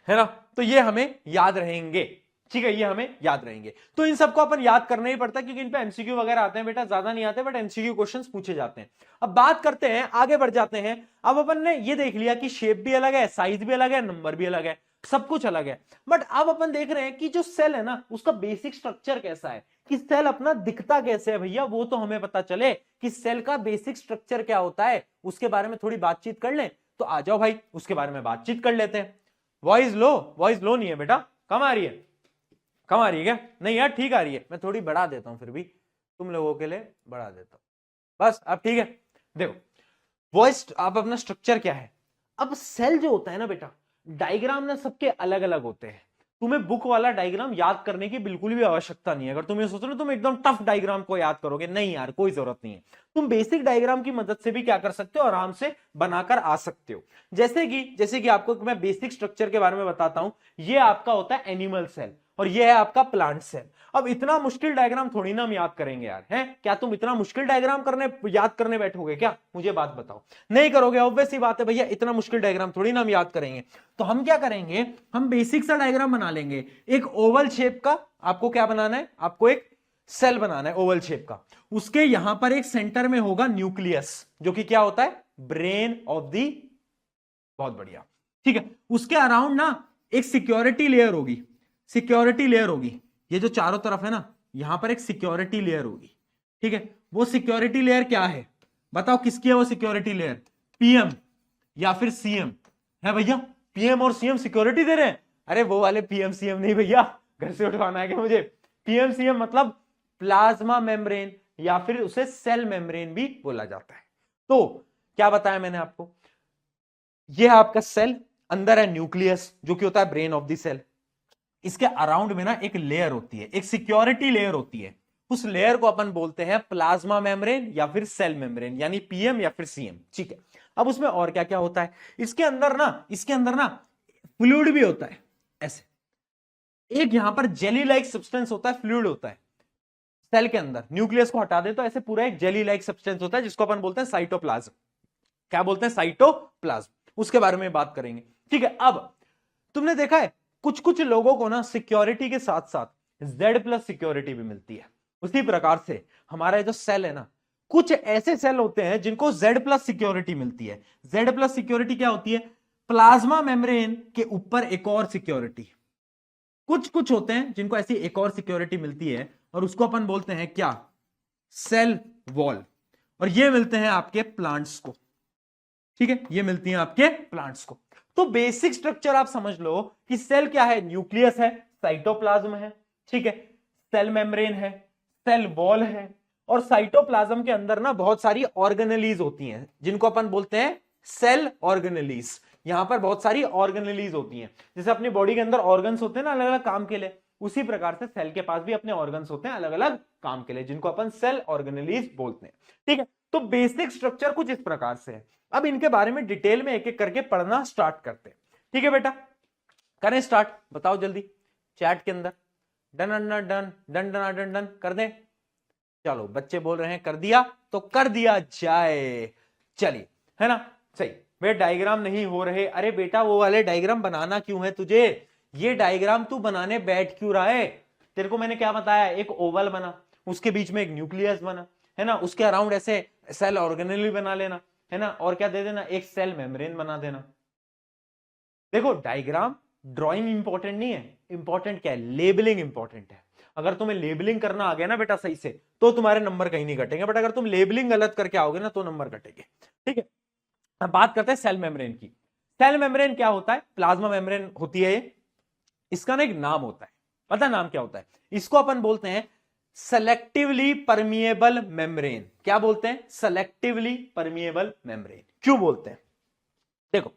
है ना। तो ये हमें याद रहेंगे, ठीक है, ये हमें याद रहेंगे। तो इन सबको अपन याद करना ही पड़ता है क्योंकि इन पे एमसीक्यू वगैरह आते हैं बेटा, ज्यादा नहीं आते बट एमसीक्यू क्वेश्चंस पूछे जाते हैं। अब बात करते हैं, आगे बढ़ जाते हैं। अब अपन ने ये देख लिया कि शेप भी अलग है, साइज भी अलग है, नंबर भी अलग है, सब कुछ अलग है। बट अब अपन देख रहे हैं कि जो सेल है ना उसका बेसिक स्ट्रक्चर कैसा है, कि सेल अपना दिखता कैसे है भैया, वो तो हमें पता चले कि सेल का बेसिक स्ट्रक्चर क्या होता है, उसके बारे में थोड़ी बातचीत कर लें। तो आ जाओ भाई उसके बारे में बातचीत कर लेते हैं। वॉइस लो, वॉइस लो नहीं है बेटा, कम आ रही है? कम आ रही है क्या? नहीं यार ठीक आ रही है, मैं थोड़ी बढ़ा देता हूं, फिर भी तुम लोगों के लिए बढ़ा देता हूं बस। अब ठीक है, देखो वॉइस, आप अपना स्ट्रक्चर क्या है? अब सेल जो होता है ना बेटा, डायग्राम ना सबके अलग अलग होते हैं। तुम्हें बुक वाला डायग्राम याद करने की बिल्कुल भी आवश्यकता नहीं है। अगर तुम ये सोच रहे हो तुम एकदम टफ डायग्राम को याद करोगे, नहीं यार, कोई जरूरत नहीं है। तुम बेसिक डायग्राम की मदद से भी क्या कर सकते हो, आराम से बनाकर आ सकते हो। जैसे कि आपको मैं बेसिक स्ट्रक्चर के बारे में बताता हूं। ये आपका होता है एनिमल सेल और ये है आपका प्लांट सेल। अब इतना मुश्किल डायग्राम थोड़ी ना हम याद करेंगे यार, हैं? क्या तुम इतना मुश्किल डायग्राम याद करने बैठोगे क्या? मुझे बात बताओ, नहीं करोगे। ऑब्वियस सी बात है भैया, इतना मुश्किल डायग्राम थोड़ी ना हम याद करेंगे। तो हम क्या करेंगे, हम बेसिक सा डायग्राम बना लेंगे। एक ओवल शेप का आपको क्या बनाना है, आपको एक सेल बनाना है ओवल शेप का। उसके यहां पर एक सेंटर में होगा न्यूक्लियस, जो कि क्या होता है, ब्रेन ऑफ दी। बहुत बढ़िया, ठीक है। उसके अराउंड ना एक सिक्योरिटी लेयर होगी, सिक्योरिटी लेयर होगी। ये जो चारों तरफ है ना, यहां पर एक सिक्योरिटी लेयर होगी, ठीक है। वो सिक्योरिटी लेयर क्या है, बताओ किसकी है वो सिक्योरिटी लेयर? पीएम या फिर सीएम है भैया? पीएम और सीएम सिक्योरिटी दे रहे हैं? अरे वो वाले पीएम सीएम नहीं भैया, घर से उठवाना है क्या मुझे? पीएम सीएम मतलब प्लाज्मा मेम्ब्रेन या फिर उसे सेल मेम्ब्रेन भी बोला जाता है। तो क्या बताया मैंने आपको, ये है आपका सेल, अंदर है न्यूक्लियस जो कि होता है ब्रेन ऑफ द सेल। इसके अराउंड में ना एक लेयर होती है, एक सिक्योरिटी लेयर होती है। उस लेयर को अपन बोलते हैं प्लाज्मा मेम्ब्रेन या फिर सेल मेम्ब्रेन, यानी पीएम या फिर सीएम, ठीक है। अब उसमें और क्या क्या होता है, इसके अंदर ना फ्लूइड भी होता है। ऐसे एक यहां पर जेली लाइक सब्सटेंस होता है, फ्लूइड होता है सेल के अंदर। न्यूक्लियस को हटा दे तो ऐसे पूरा एक जेली लाइक सब्सटेंस होता है, जिसको अपन बोलते हैं साइटोप्लाज्म। क्या बोलते हैं? साइटोप्लाज्म। उसके बारे में बात करेंगे, ठीक है। अब तुमने देखा है कुछ कुछ लोगों को ना सिक्योरिटी के साथ साथ Z+ सिक्योरिटी भी मिलती है। उसी प्रकार से हमारा जो सेल है ना, कुछ ऐसे सेल होते हैं जिनको Z+ सिक्योरिटी मिलती है। Z+ सिक्योरिटी क्या होती है? प्लाज्मा मेम्ब्रेन के ऊपर एक और सिक्योरिटी। कुछ कुछ होते हैं जिनको ऐसी एक और सिक्योरिटी मिलती है और उसको अपन बोलते हैं क्या? Cell wall. और ये मिलते हैं आपके प्लांट्स को, ठीक है, ये मिलती हैं आपके प्लांट्स को। तो बेसिक स्ट्रक्चर आप समझ लो कि सेल क्या है, न्यूक्लियस है, साइटोप्लाज्म है, ठीक है, सेल मेम्ब्रेन है, सेल वॉल है, और साइटोप्लाज्म के अंदर ना बहुत सारी ऑर्गेनेलीज होती हैं जिनको अपन बोलते हैं सेल ऑर्गेनेलीज। यहां पर बहुत सारी ऑर्गेनेलीज होती हैं, जैसे अपनी बॉडी के अंदर ऑर्गन्स होते हैं ना अलग अलग काम के लिए, उसी प्रकार से सेल के पास भी अपने ऑर्गन्स होते हैं अलग अलग काम के लिए, जिनको अपन सेल ऑर्गेनेलीज बोलते हैं, ठीक है। तो बेसिक स्ट्रक्चर कुछ इस प्रकार से है। अब इनके बारे में डिटेल में एक एक करके पढ़ना स्टार्ट करते हैं, ठीक है बेटा? करें स्टार्ट, बताओ जल्दी चैट के अंदर। Done done done done done done done कर दें? चलो बच्चे बोल रहे हैं कर दिया, तो कर दिया जाए। चलिए, है ना, सही। वे डायग्राम नहीं हो रहे, अरे बेटा वो वाले डायग्राम बनाना क्यों है तुझे? ये डायग्राम तू बनाने बैठ क्यों रहा है? तेरे को मैंने क्या बताया, एक ओवल बना, उसके बीच में एक न्यूक्लियस बना, है ना, उसके अराउंड ऐसे सेल ऑर्गेनेल बना लेना, है ना, और क्या दे देना, एक सेल मेम्ब्रेन बना देना। देखो डायग्राम ड्राइंग इंपॉर्टेंट नहीं है, इंपॉर्टेंट क्या है, लेबलिंग इंपॉर्टेंट है। अगर तुम्हें लेबलिंग करना आ गया ना बेटा सही से, तो तुम्हारे नंबर कहीं नहीं कटेंगे, बट अगर तुम लेबलिंग गलत करके आओगे ना तो नंबर कटेंगे, ठीक है। अब बात करते हैं सेल मेम्ब्रेन की। सेल मेम्ब्रेन क्या होता है? प्लाज्मा मेम्ब्रेन होती है ये। इसका ना एक नाम होता है, पता है नाम क्या होता है? इसको अपन बोलते हैं सेलेक्टिवली परमिएबल मेम्ब्रेन। क्या बोलते हैं? Selectively permeable membrane. क्यों बोलते हैं? देखो,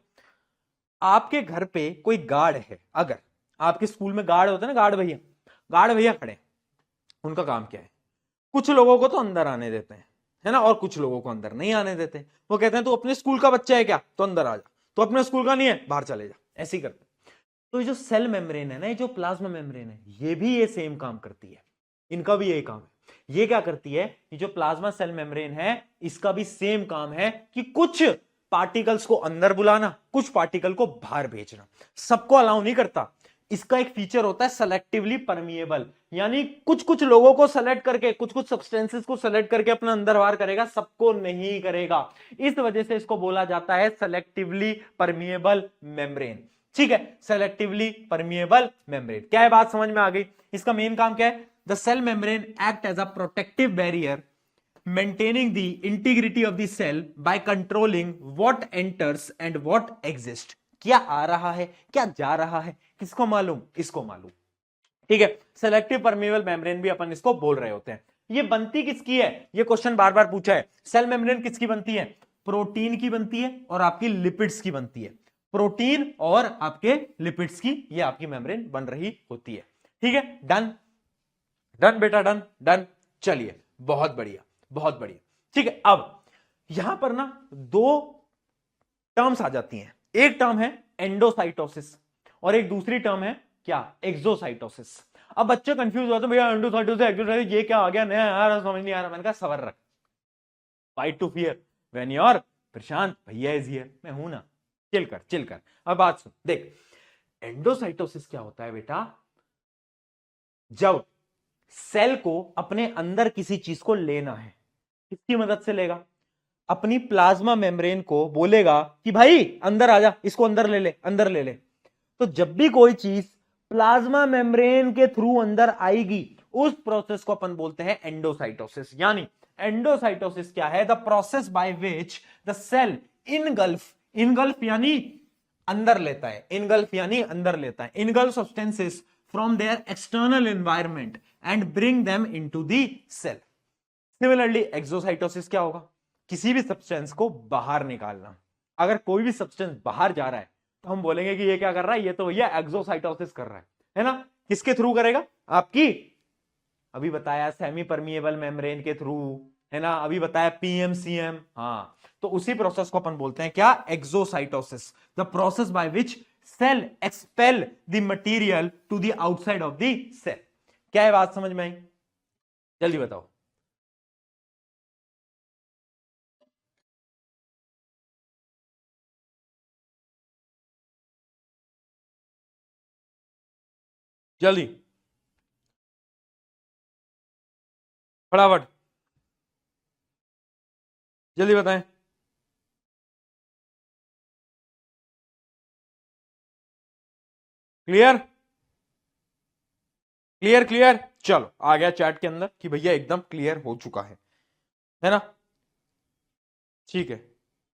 आपके घर पे कोई गार्ड है, अगर आपके स्कूल में गार्ड होते हैं ना, गार्ड भैया खड़े, उनका काम क्या है? कुछ लोगों को तो अंदर आने देते हैं, है ना, और कुछ लोगों को अंदर नहीं आने देते। वो कहते हैं तू अपने स्कूल का बच्चा है क्या, तो अंदर आ जा, तो अपने स्कूल का नहीं है, बाहर चले जा, ऐसे ही करते। तो ये जो सेल मेम्ब्रेन है ना, ये जो प्लाज्मा मेम्ब्रेन है, ये भी ये सेम काम करती है। इनका भी यही काम है। ये क्या करती है, ये जो प्लाज्मा सेल मेम्ब्रेन है, इसका भी सेम काम है कि कुछ पार्टिकल्स को अंदर बुलाना, कुछ पार्टिकल को बाहर भेजना, सबको अलाउ नहीं करता। इसका एक फीचर होता है सेलेक्टिवली परमिएबल, यानी कुछ कुछ लोगों को सेलेक्ट करके, कुछ कुछ सब्सटेंसेस को सेलेक्ट करके अपना अंदर बाहर करेगा, सबको नहीं करेगा। इस वजह से इसको बोला जाता है सेलेक्टिवली परमिएबल मेम्ब्रेन, ठीक है, सेलेक्टिवली परमिएबल मेम्ब्रेन। क्या है, बात समझ में आ गई? इसका मेन काम क्या है? The cell membrane act as a protective barrier maintaining the integrity of the cell by controlling what enters and what exists। क्या आ रहा है, क्या जा रहा है, किसको मालूम? इसको मालूम, ठीक है। सेलेक्टिव परमिएबल मेम्ब्रेन भी अपन इसको बोल रहे होते हैं। ये बनती किसकी है? ये क्वेश्चन बार बार पूछा है, सेल मेम्ब्रेन किसकी बनती है? प्रोटीन की बनती है और आपकी लिपिड्स की बनती है। प्रोटीन और आपके लिपिड्स की ये आपकी मेम्ब्रेन बन रही होती है। ठीक है, डन डन बेटा, डन डन। चलिए, बहुत बढ़िया बहुत बढ़िया। ठीक है, अब यहां पर ना दो टर्म्स आ जाती हैं। एक टर्म है एंडोसाइटोसिस और एक दूसरी टर्म है क्या, एक्सोसाइटोसिस। अब बच्चे कंफ्यूज होते हैं, भैया एंडोसाइटोसिस एक्सोसाइटोसिस ये क्या आ गया नया यार, समझ नहीं आ रहा। मैंने कहा सबर रख, fight to fear when your Prashant भैया इज हियर। मैं हूं ना, चिल कर चिल कर। अब बात सुन, देख एंडोसाइटोसिस क्या होता है बेटा, जब सेल को अपने अंदर किसी चीज को लेना है, किसकी मदद से लेगा, अपनी प्लाज्मा मेम्ब्रेन को बोलेगा कि भाई अंदर आ जा, इसको अंदर ले ले, अंदर ले ले। तो जब भी कोई चीज प्लाज्मा मेम्ब्रेन के थ्रू अंदर आएगी, उस प्रोसेस को अपन बोलते हैं एंडोसाइटोसिस। यानी एंडोसाइटोसिस क्या है, the process by which the cell engulf यानी अंदर लेता है, इनगल्फ यानी अंदर लेता है, engulf substances from their external environment and bring them into the cell. Similarly exocytosis क्या होगा, किसी भी सब्सटेंस को बाहर निकालना। अगर कोई भी सब्सटेंस बाहर जा रहा है तो हम बोलेंगे कि ये क्या कर रहा है, ये तो भैया एक्सोसाइटोसिस कर रहा है ना। किसके थ्रू करेगा, आपकी अभी बताया सेमी परमिएबल मेम्ब्रेन के थ्रू, है ना, अभी बताया पीएमसीएम। हाँ, तो उसी प्रोसेस को अपन बोलते हैं क्या, exocytosis, the process by which cell expel the material to the outside of the cell. क्या है बात समझ में आई, जल्दी बताओ। जल्दी फटाफट जल्दी बताएं। क्लियर क्लियर क्लियर, चलो आ गया चैट के अंदर कि भैया एकदम क्लियर हो चुका है ना। ठीक है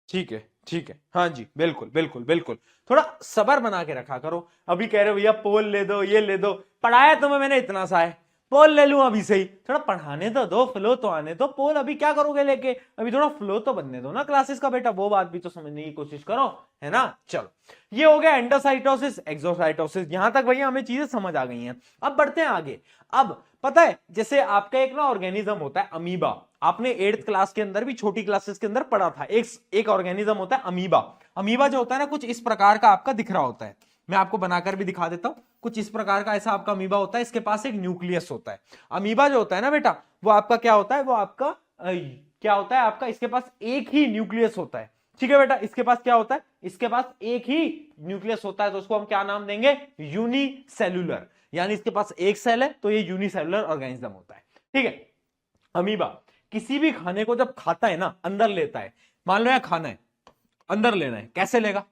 ठीक है ठीक है, हाँ जी बिल्कुल बिल्कुल बिल्कुल। थोड़ा सबर बना के रखा करो। अभी कह रहे हो भैया पोल ले दो, ये ले दो, पढ़ाया तुम्हें मैंने इतना सा है, पोल ले लूं अभी से ही, थोड़ा पढ़ाने तो दो, फ्लो तो आने दो। पोल अभी क्या करोगे लेके, अभी थोड़ा फ्लो तो बनने दो ना क्लासेस का बेटा, वो बात भी तो समझने की कोशिश करो, है ना। चलो, ये हो गया एंडोसाइटोसिस एक्सोसाइटोसिस। यहां तक भैया हमें चीजें समझ आ गई हैं। अब बढ़ते हैं आगे। अब पता है, जैसे आपका एक ना ऑर्गेनिज्म होता है अमीबा, आपने 8th क्लास के अंदर भी, छोटी क्लासेस के अंदर पढ़ा था। एक ऑर्गेनिज्म होता है अमीबा। अमीबा जो होता है ना, कुछ इस प्रकार का आपका दिख रहा होता है। मैं आपको बनाकर भी दिखा देता हूं, कुछ इस प्रकार का ऐसा आपका अमीबा होता है। इसके पास एक न्यूक्लियस होता है। अमीबा जो होता है ना बेटा, वो आपका क्या होता है, वो आपका क्या होता है आपका, इसके पास एक ही न्यूक्लियस होता है। ठीक है बेटा, इसके पास क्या होता है, इसके पास एक ही न्यूक्लियस होता है। तो उसको हम क्या नाम देंगे, यूनिसेल्यूलर। यानी इसके पास एक सेल है तो ये यूनिसेल्युलर ऑर्गेनिज्म होता है। ठीक है, अमीबा किसी भी खाने को जब खाता है ना, अंदर लेता है। मान लो यह खाना है, अंदर लेना है, कैसे लेगा,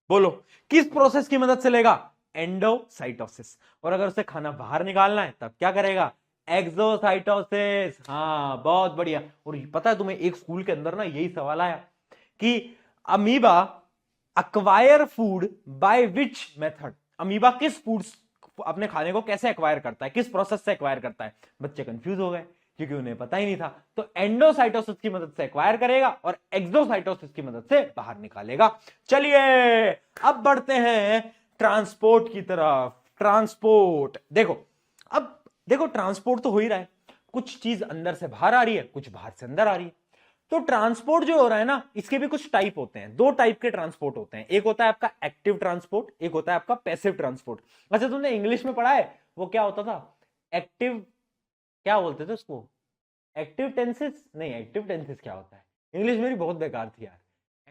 बोलो किस प्रोसेस की मदद से लेगा, एंडोसाइटोसिस। और अगर उसे खाना बाहर निकालना है तब क्या करेगा, एक्सोसाइटोसिस। हाँ बहुत बढ़िया। और पता है तुम्हें, एक स्कूल के अंदर ना यही सवाल आया कि amoeba acquire food by which method, amoeba किस फूड, अपने खाने को कैसे एक्वायर करता है, किस प्रोसेस से एक्वायर करता है। बच्चे कंफ्यूज हो गए क्योंकि उन्हें पता ही नहीं था। तो एंडोसाइटोसिस की मदद से एक्वायर करेगा और एक्सोसाइटोसिस की मदद से बाहर निकालेगा। चलिए अब बढ़ते हैं ट्रांसपोर्ट की तरफ। ट्रांसपोर्ट देखो, अब देखो ट्रांसपोर्ट तो हो ही रहा है, कुछ चीज अंदर से बाहर आ रही है, कुछ बाहर से अंदर आ रही है। तो ट्रांसपोर्ट जो हो रहा है ना, इसके भी कुछ टाइप होते हैं। दो टाइप के ट्रांसपोर्ट होते हैं, एक होता है आपका एक्टिव ट्रांसपोर्ट, एक होता है आपका पैसिव ट्रांसपोर्ट। अच्छा तुमने इंग्लिश में पढ़ा है, वो क्या होता था, एक्टिव, क्या बोलते थे उसको, एक्टिव टेंसेस नहीं, एक्टिव टेंसेस क्या होता है, इंग्लिश मेरी बहुत बेकार थी यार।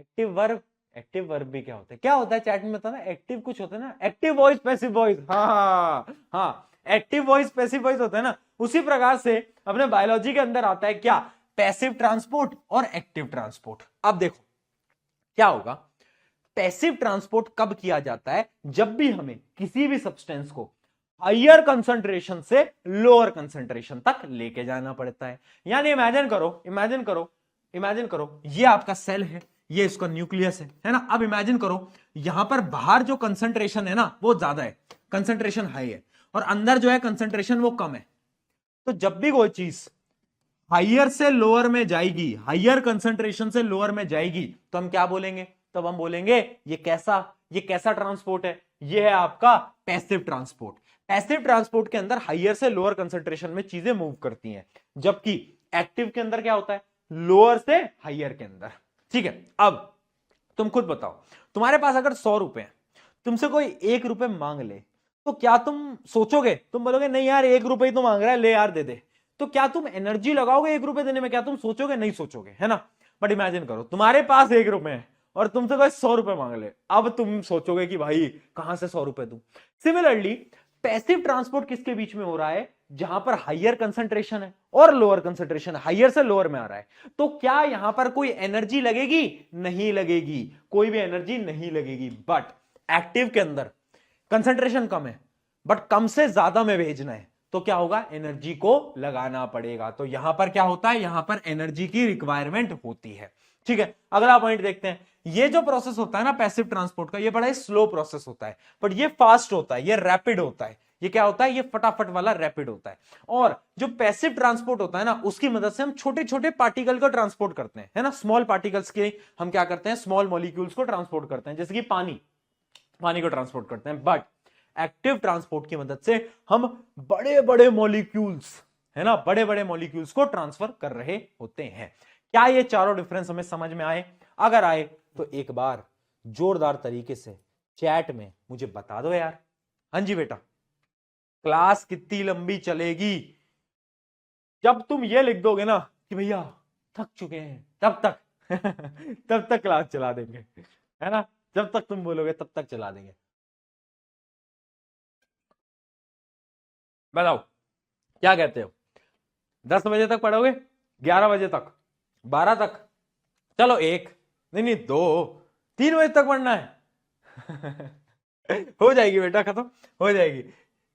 एक्टिव वर्ब, एक्टिव वर्ब भी क्या होता है, क्या होता है चैट में बताना। एक्टिव कुछ होता है ना, एक्टिव वॉइस पैसिव वॉइस, हाँ हाँ, एक्टिव वॉइस पैसिव वॉइस होता है ना। उसी प्रकार से अपने बायोलॉजी के अंदर आता है क्या, पैसिव ट्रांसपोर्ट और एक्टिव ट्रांसपोर्ट। अब देखो क्या होगा, पैसिव ट्रांसपोर्ट कब किया जाता है, जब भी हमें किसी भी सब्सटेंस को हायर कंसंट्रेशन से लोअर कंसंट्रेशन तक लेके जाना पड़ता है। यानी इमेजिन करो, इमेजिन करो, इमेजिन करो, ये आपका सेल है, ये इसका न्यूक्लियस है ना। अब इमेजिन करो, यहां पर बाहर जो कंसंट्रेशन है ना वो ज्यादा है, कंसंट्रेशन हाई है, और अंदर जो है कंसंट्रेशन वो कम है। तो जब भी कोई चीज हायर से लोअर में जाएगी, हायर कंसंट्रेशन से लोअर में जाएगी, तो हम क्या बोलेंगे? तब हम बोलेंगे ये कैसा ट्रांसपोर्ट है? ये है आपका पैसिव ट्रांसपोर्ट। पैसिव ट्रांसपोर्ट के अंदर हायर से लोअर कंसंट्रेशन में चीजें मूव करती हैं, जबकि एक्टिव के अंदर क्या होता है? लोअर से हायर के अंदर। ठीक है, अब तुम खुद बताओ, तुम्हारे पास अगर 100 रुपए हैं, तुमसे कोई 1 रुपए मांग ले, तो क्या तुम सोचोगे? तुम बोलोगे नहीं यार 1 रुपए ही तो मांग रहा है, ले यार दे दे। तो क्या तुम एनर्जी लगाओगे 1 रुपए देने में? क्या तुम सोचोगे? नहीं सोचोगे, है ना? बट इमेजिन करो तुम्हारे पास 1 रुपए है और तुमसे कोई 100 रुपए मांग ले, अब तुम सोचोगे कि भाई कहां से 100 रुपए दूं। सिमिलरली पैसिव ट्रांसपोर्ट किसके बीच में हो रहा है? जहां पर हायर कंसंट्रेशन है और लोअर कंसंट्रेशन, हायर से लोअर में आ रहा है, तो क्या यहां पर कोई एनर्जी लगेगी? नहीं लगेगी, कोई भी एनर्जी नहीं लगेगी। बट एक्टिव के अंदर कंसंट्रेशन कम है, बट कम से ज्यादा में भेजना है, तो क्या होगा? एनर्जी को लगाना पड़ेगा। तो यहां पर क्या होता है? यहां पर एनर्जी की रिक्वायरमेंट होती है। ठीक है, अगला पॉइंट देखते हैं। ये जो प्रोसेस होता है ना पैसिव ट्रांसपोर्ट का, ये बड़ा ही स्लो प्रोसेस होता है, बट ये फास्ट होता है, ये रैपिड होता है। ये क्या होता है? ये फटाफट वाला रैपिड होता है। और जो पैसिव ट्रांसपोर्ट होता है ना, उसकी मदद से हम छोटे छोटे पार्टिकल को ट्रांसपोर्ट करते हैं, है ना? स्मॉल पार्टिकल्स के हम क्या करते हैं? स्मॉल मॉलिक्यूल्स को ट्रांसपोर्ट करते हैं, जैसे कि पानी को ट्रांसपोर्ट करते हैं। बट एक्टिव ट्रांसपोर्ट की मदद से हम बड़े बड़े मॉलिक्यूल्स, है ना, बड़े बड़े मॉलिक्यूल्स को ट्रांसफर कर रहे होते हैं। क्या ये चारों डिफरेंस हमें समझ में आए? अगर आए तो एक बार जोरदार तरीके से चैट में मुझे बता दो यार। हाँ जी बेटा, क्लास कितनी लंबी चलेगी? जब तुम ये लिख दोगे ना कि भैया थक चुके हैं, तब तक तब तक क्लास चला देंगे, है ना? जब तक तुम बोलोगे तब तक चला देंगे। बताओ क्या कहते हो? 10 बजे तक पढ़ोगे? 11 बजे तक? 12 तक? चलो 1, नहीं 2, 3 बजे तक पढ़ना है? हो जाएगी बेटा, खत्म हो जाएगी,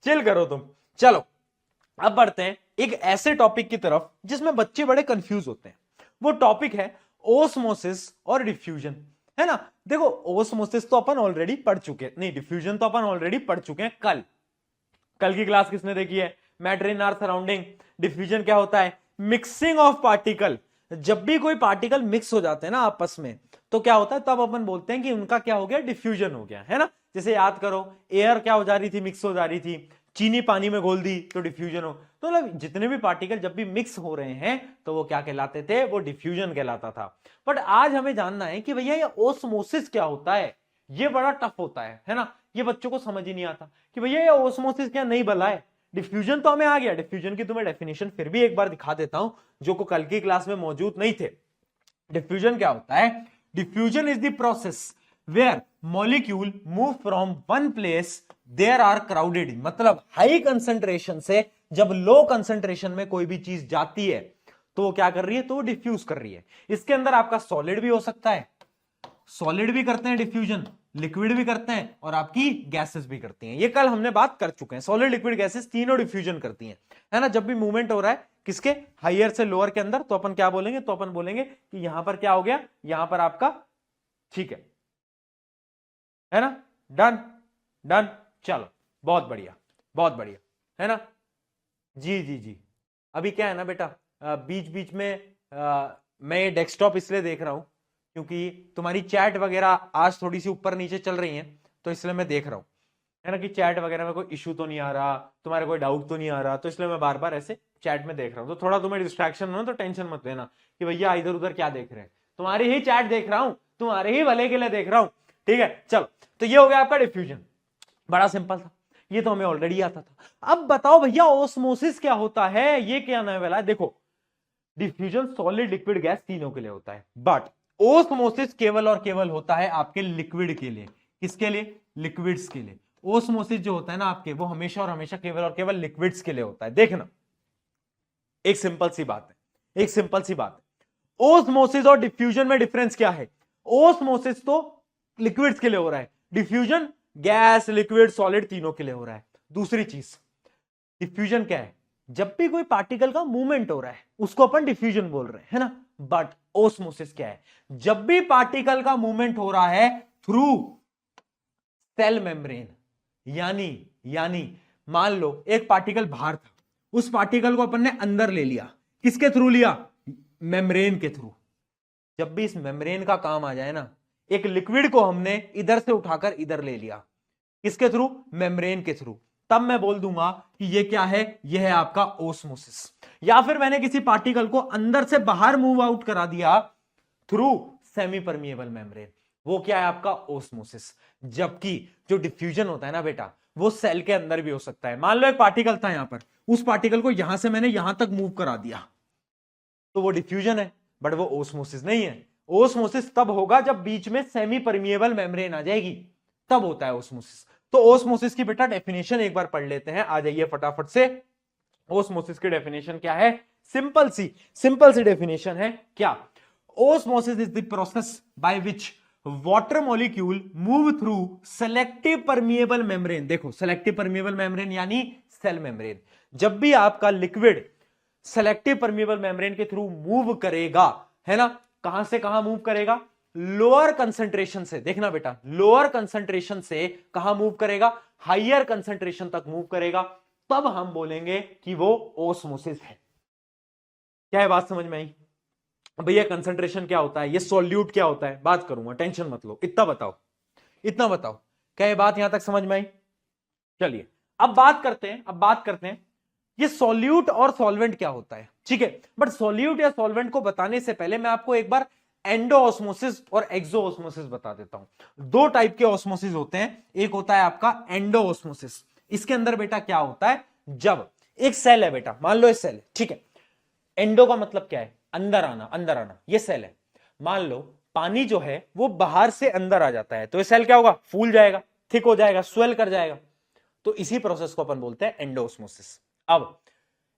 चिल करो तुम। चलो अब बढ़ते हैं एक ऐसे टॉपिक की तरफ जिसमें बच्चे बड़े कंफ्यूज होते हैं। वो टॉपिक है ओस्मोसिस और डिफ्यूजन, है ना? देखो ओस्मोसिस तो अपन ऑलरेडी पढ़ चुके, नहीं डिफ्यूजन तो अपन ऑलरेडी पढ़ चुके हैं। कल की क्लास किसने देखी है? Matter in our surrounding. Diffusion क्या होता है? Mixing of particle. जब भी कोई पार्टिकल मिक्स हो जाते हैं ना आपस में, तो क्या होता है? तब अपन बोलते हैं कि उनका क्या हो गया? डिफ्यूजन हो गया, है ना? जैसे याद करो, एयर क्या हो जा रही थी? मिक्स हो जा रही थी। चीनी पानी में घोल दी तो डिफ्यूजन हो। तो मतलब जितने भी पार्टिकल जब भी मिक्स हो रहे हैं तो वो क्या कहलाते थे? वो डिफ्यूजन कहलाता था। बट आज हमें जानना है कि भैया ये ओस्मोसिस क्या होता है। ये बड़ा टफ होता है ना? ये बच्चों को समझ ही नहीं आता कि भैया ये ओस्मोसिस क्या नहीं भला है। डिफ्यूजन तो हमें आ गया, डिफ्यूजन की तुम्हें डेफिनेशन फिर भी एक बार दिखा देता हूं जो को कल की क्लास में मौजूद नहीं थे। डिफ्यूजन क्या होता है? Diffusion is the process where molecule move from one place there are crowded. मतलब हाई कंसंट्रेशन से जब लो कंसंट्रेशन में कोई भी चीज जाती है तो वो क्या कर रही है? तो वो डिफ्यूज कर रही है। इसके अंदर आपका सॉलिड भी हो सकता है, सॉलिड भी करते हैं डिफ्यूजन, लिक्विड भी करते हैं और आपकी गैसेस भी करती हैं। ये कल हमने बात कर चुके हैं। सॉलिड लिक्विड गैसेस तीनों डिफ्यूजन करती हैं, है ना? जब भी मूवमेंट हो रहा है किसके? हायर से लोअर के अंदर, तो अपन क्या बोलेंगे? तो अपन बोलेंगे कि यहां पर क्या हो गया? यहां पर आपका, ठीक है ना? डन डन, चलो बहुत बढ़िया, बहुत बढ़िया, है ना? जी जी जी। अभी क्या है ना बेटा, बीच बीच में मैं ये डेस्कटॉप इसलिए देख रहा हूं क्योंकि तुम्हारी चैट वगैरह आज थोड़ी सी ऊपर नीचे चल रही है, तो इसलिए मैं देख रहा हूं, है ना, कि चैट वगैरह में कोई इशू तो नहीं आ रहा, तुम्हारे कोई डाउट तो नहीं आ रहा। तो इसलिए मैं बार बार ऐसे चैट में देख रहा हूं। तो थोड़ा तुम्हें डिस्ट्रैक्शन हो ना तो टेंशन मत लेना कि भैया इधर उधर क्या देख रहे हैं। तुम्हारी ही चैट देख रहा हूं, तुम्हारे ही भले के लिए देख रहा हूं, ठीक है? चलो, तो ये हो गया आपका डिफ्यूजन। बड़ा सिंपल था, ये तो हमें ऑलरेडी आता था। अब बताओ भैया ओस्मोसिस क्या होता है? ये क्या नाम वाला है? देखो डिफ्यूजन सॉलिड लिक्विड गैस तीनों के लिए होता है, बट ओस्मोसिस केवल और केवल होता है आपके लिक्विड के लिए। किसके लिए? लिक्विड्स के लिए। ओस्मोसिस जो होता है ना आपके, वो हमेशा और हमेशा केवल और केवल लिक्विड्स के लिए होता है। देखना एक सिंपल सी बात है, एक सिंपल सी बात है। ओस्मोसिस और डिफ्यूजन में डिफरेंस क्या है? ओस्मोसिस तो लिक्विड्स के लिए हो रहा है, डिफ्यूजन गैस लिक्विड सॉलिड तीनों के लिए हो रहा है। दूसरी चीज, डिफ्यूजन क्या है? जब भी कोई पार्टिकल का मूवमेंट हो रहा है उसको अपन डिफ्यूजन बोल रहे हैं, है ना? बट ओस्मोसिस क्या है? जब भी पार्टिकल का मूवमेंट हो रहा है थ्रू सेल मेम्ब्रेन, यानी मान लो एक पार्टिकल बाहर था, उस पार्टिकल को अपन ने अंदर ले लिया, किसके थ्रू लिया? मेम्ब्रेन के थ्रू। जब भी इस मेम्ब्रेन का काम आ जाए ना, एक लिक्विड को हमने इधर से उठाकर इधर ले लिया, किसके थ्रू? मेम्ब्रेन के थ्रू, तब मैं बोल दूंगा कि ये क्या है? ये है आपका ओस्मोसिस। या फिर मैंने किसी पार्टिकल को अंदर से बाहर मूव आउट करा दिया थ्रू सेमी परमिएबल मेम्ब्रेन, वो क्या है आपका? ओस्मोसिस। जबकि जो डिफ्यूजन होता है ना बेटा, वो सेल के अंदर भी हो सकता है। मान लो एक पार्टिकल था यहां पर, उस पार्टिकल को यहां से मैंने यहां तक मूव करा दिया, तो वो डिफ्यूजन है, बट वो ओस्मोसिस नहीं है। ओस्मोसिस तब होगा जब बीच में सेमी परमिएबल मेम्ब्रेन आ जाएगी, तब होता है ओस्मोसिस। तो ओस्मोसिस की बेटा डेफिनेशन एक बार पढ़ लेते हैं, आ जाइए फटाफट से। ओस्मोसिस की डेफिनेशन क्या है? सिंपल सी डेफिनेशन है क्या? Osmosis is the process by which water molecule move through selective permeable membrane. देखो, सेलेक्टिव परमिएबल मेम्ब्रेन यानी सेल मेम्ब्रेन। जब भी आपका लिक्विड सेलेक्टिव परमिएबल मेम्ब्रेन के थ्रू मूव करेगा, है ना, कहां से कहां मूव करेगा? लोअर कंसंट्रेशन से, देखना बेटा, लोअर कंसंट्रेशन से कहां मूव करेगा? हायर कंसंट्रेशन तक मूव करेगा, तब हम बोलेंगे कि वो ओस्मोसिस है। क्या है बात समझ में आई? भैया कंसंट्रेशन क्या होता है, ये सॉल्यूट क्या होता है, बात करूंगा, टेंशन मत लो, इतना बताओ, इतना बताओ। क्या ये बात यहां तक समझ में आई? चलिए अब बात करते हैं ये सॉल्यूट और सॉल्वेंट क्या होता है, ठीक है। बट सॉल्यूट या सॉल्वेंट को बताने से पहले मैं आपको एक बार एंडो ऑस्मोसिस और एक्सो ऑस्मोसिस बता देता हूं। दो टाइप के ऑस्मोसिस होते हैं, एक होता है आपका एंडो ऑस्मोसिस। इसके अंदर बेटा क्या होता है? जब एक सेल है बेटा, मान लो ये सेल है, ठीक है। एंडो का मतलब क्या है? अंदर आना, अंदर आना। ये सेल है, मान लो पानी जो है वो बाहर से अंदर आ जाता है, तो ये सेल क्या होगा? फूल जाएगा, थिक हो जाएगा, स्वेल कर जाएगा। तो इसी प्रोसेस को अपन बोलते हैं एंडोऑस्मोसिस। अब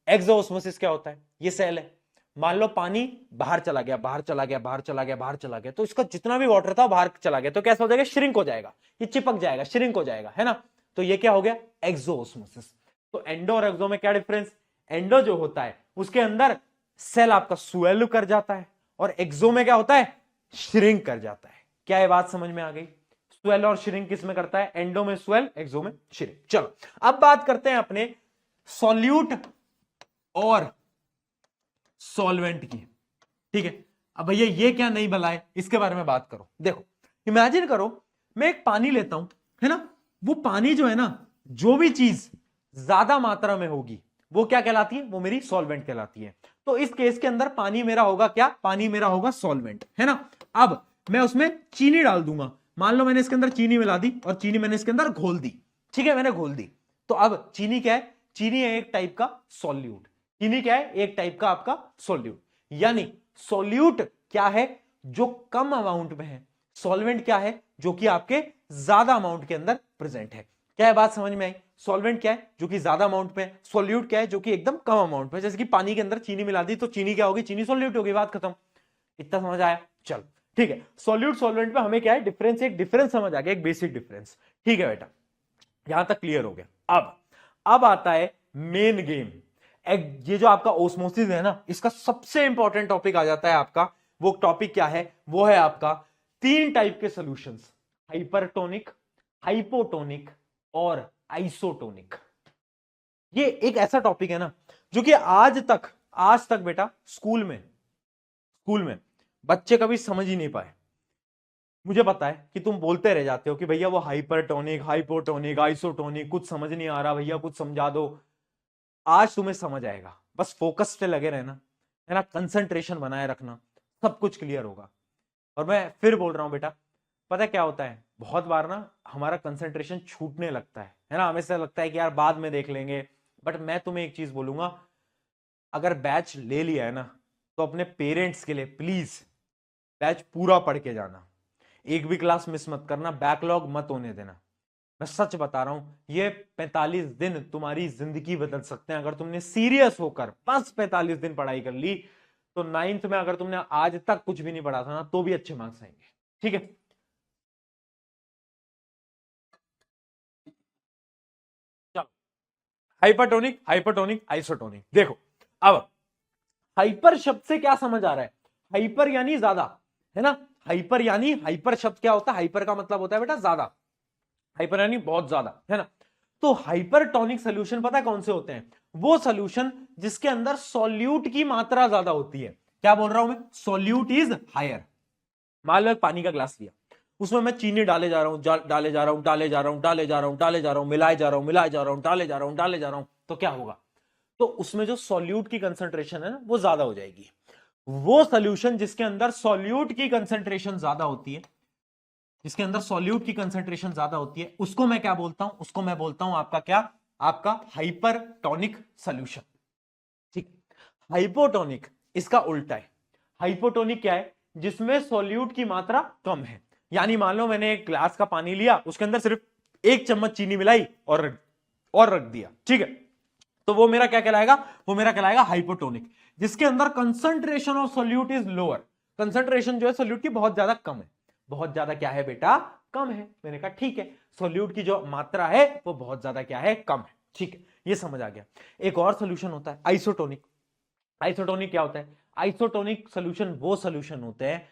एक्सोऑस्मोसिस क्या होता है? ये सेल है, मान लो पानी बाहर चला गया, बाहर चला गया, बाहर चला गया, बाहर चला गया, तो इसका जितना भी वाटर था बाहर चला गया, तो कैसा हो जाएगा? श्रिंक हो जाएगा, ये चिपक जाएगा, श्रिंक हो जाएगा, है ना। तो ये क्या हो गया? एक्सोऑस्मोसिस। तो एंडो और एक्सो में क्या डिफरेंस? एंडो जो होता है उसके अंदर सेल आपका स्वेल कर जाता है, और एक्सो में क्या होता है? श्रिंक कर जाता है। क्या ये बात समझ में आ गई? स्वेल और श्रिंक किस में करता है? एंडो में स्वेल, एक्सो में श्रिंक। चलो अब बात करते हैं अपने सॉल्यूट और सॉल्वेंट की, ठीक है। अब भैया ये क्या नहीं भला है, इसके बारे में बात करो। देखो इमेजिन करो, मैं एक पानी लेता हूं, है ना, वो पानी जो है ना, जो भी चीज ज्यादा मात्रा में होगी वो क्या कहलाती है? वो मेरी सॉल्वेंट कहलाती है। तो इस केस के अंदर पानी मेरा होगा क्या? पानी मेरा होगा सॉल्वेंट, है ना। अब मैं उसमें चीनी डाल दूंगा, मान लो मैंने इसके अंदर चीनी मिला दी और चीनी मैंने इसके अंदर घोल दी, ठीक है, मैंने घोल दी। तो अब चीनी क्या है? चीनी है एक टाइप का सॉल्यूट। चीनी क्या है? एक टाइप का आपका सॉल्यूट। यानी सॉल्यूट क्या है? जो कम अमाउंट में है। सॉल्वेंट क्या है? जो कि आपके ज्यादा अमाउंट के अंदर प्रेजेंट है। क्या है बात समझ में आई? सॉल्वेंट क्या है? जो कि ज्यादा अमाउंट में है। सॉल्यूट क्या है? जो कि एकदम कम अमाउंट में। जैसे कि पानी के अंदर चीनी मिला दी तो चीनी क्या होगी? चीनी सॉल्यूट होगी, बात खत्म। इतना समझ आया? चलो ठीक है। सॉल्यूट सॉल्वेंट में हमें क्या है डिफरेंस? एक डिफरेंस समझ आ गया, एक बेसिक डिफरेंस, ठीक है बेटा, यहां तक क्लियर हो गया। अब आता है मेन गेम। ये जो आपका ओस्मोसिस है ना, इसका सबसे इंपॉर्टेंट टॉपिक आ जाता है आपका। वो टॉपिक क्या है? वो है आपका तीन टाइप के सॉल्यूशंस, हाइपरटोनिक, हाइपोटोनिक और आइसोटोनिक। ये एक ऐसा टॉपिक है ना जो कि आज तक बेटा स्कूल में बच्चे कभी समझ ही नहीं पाए। मुझे पता है कि तुम बोलते रह जाते हो कि भैया वो हाइपरटोनिक, हाइपोटोनिक, आइसोटोनिक, कुछ समझ नहीं आ रहा भैया, कुछ समझा दो। आज तुम्हें समझ आएगा, बस फोकस पे लगे रहना, है ना, कंसंट्रेशन बनाए रखना, सब कुछ क्लियर होगा। और मैं फिर बोल रहा हूं बेटा, पता है क्या होता है? बहुत बार ना हमारा कंसंट्रेशन छूटने लगता है ना, हमें ऐसा लगता है कि यार बाद में देख लेंगे। बट मैं तुम्हें एक चीज बोलूंगा, अगर बैच ले लिया है ना तो अपने पेरेंट्स के लिए प्लीज बैच पूरा पढ़ के जाना, एक भी क्लास मिस मत करना, बैकलॉग मत होने देना। मैं सच बता रहा हूं, ये 45 दिन तुम्हारी जिंदगी बदल सकते हैं अगर तुमने सीरियस होकर बस 45 दिन पढ़ाई कर ली। तो 9th में अगर तुमने आज तक कुछ भी नहीं पढ़ा था ना, तो भी अच्छे मार्क्स आएंगे, ठीक है। चलो, हाइपरटोनिक, हाइपरटोनिक, आइसोटोनिक। देखो अब हाइपर शब्द से क्या समझ आ रहा है? हाइपर यानी ज्यादा, है ना। हाइपर यानी, हाइपर शब्द क्या होता है? हाइपर का मतलब होता है बेटा ज्यादा, हाइपर यानी बहुत ज्यादा, है ना। तो हाइपरटोनिक सोल्यूशन पता है कौन से होते हैं? वो सोल्यूशन जिसके अंदर सॉल्यूट की मात्रा ज्यादा होती है। क्या बोल रहा हूं मैं? Solute is higher. मान लो एक पानी का ग्लास लिया, उसमें मैं चीनी डाले जा रहा हूं, डाले जा रहा हूं, डाले जा रहा हूं, डाले जा रहा हूं, डाले जा रहा हूं, मिलाए जा रहा हूं, मिलाए जा रहा हूं, डाले जा रहा हूं, डाले जा रहा हूं, तो क्या होगा? तो उसमें जो सॉल्यूट की कंसंट्रेशन है ना वो ज्यादा हो जाएगी। वो सोल्यूशन जिसके अंदर सॉल्यूट की कंसंट्रेशन ज्यादा होती है, जिसके अंदर सॉल्यूट की कंसंट्रेशन ज्यादा होती है, उसको मैं क्या बोलता हूं? उसको मैं बोलता हूं आपका क्या? आपका हाइपरटोनिक सोल्यूशन। ठीक। हाइपोटोनिक इसका उल्टा है। हाइपोटोनिक क्या है? जिसमें सॉल्यूट की मात्रा कम है। यानी मान लो मैंने एक ग्लास का पानी लिया, उसके अंदर सिर्फ 1 चम्मच चीनी मिलाई और रख दिया, ठीक है, तो वो मेरा क्या कहलाएगा? वो मेरा कहलाएगा हाइपोटोनिक, जिसके अंदर concentration of solute is lower. Concentration जो है सॉल्यूट की बहुत ज्यादा कम है। बहुत ज्यादा क्या है बेटा? कम है। मैंने कहा ठीक है, सॉल्यूट की जो मात्रा है वो बहुत ज्यादा क्या है? कम है। ठीक है, ये समझ आ गया। एक और सोल्यूशन होता है आइसोटोनिक। आइसोटोनिक क्या होता है? आइसोटोनिक सोल्यूशन वो सोल्यूशन होते हैं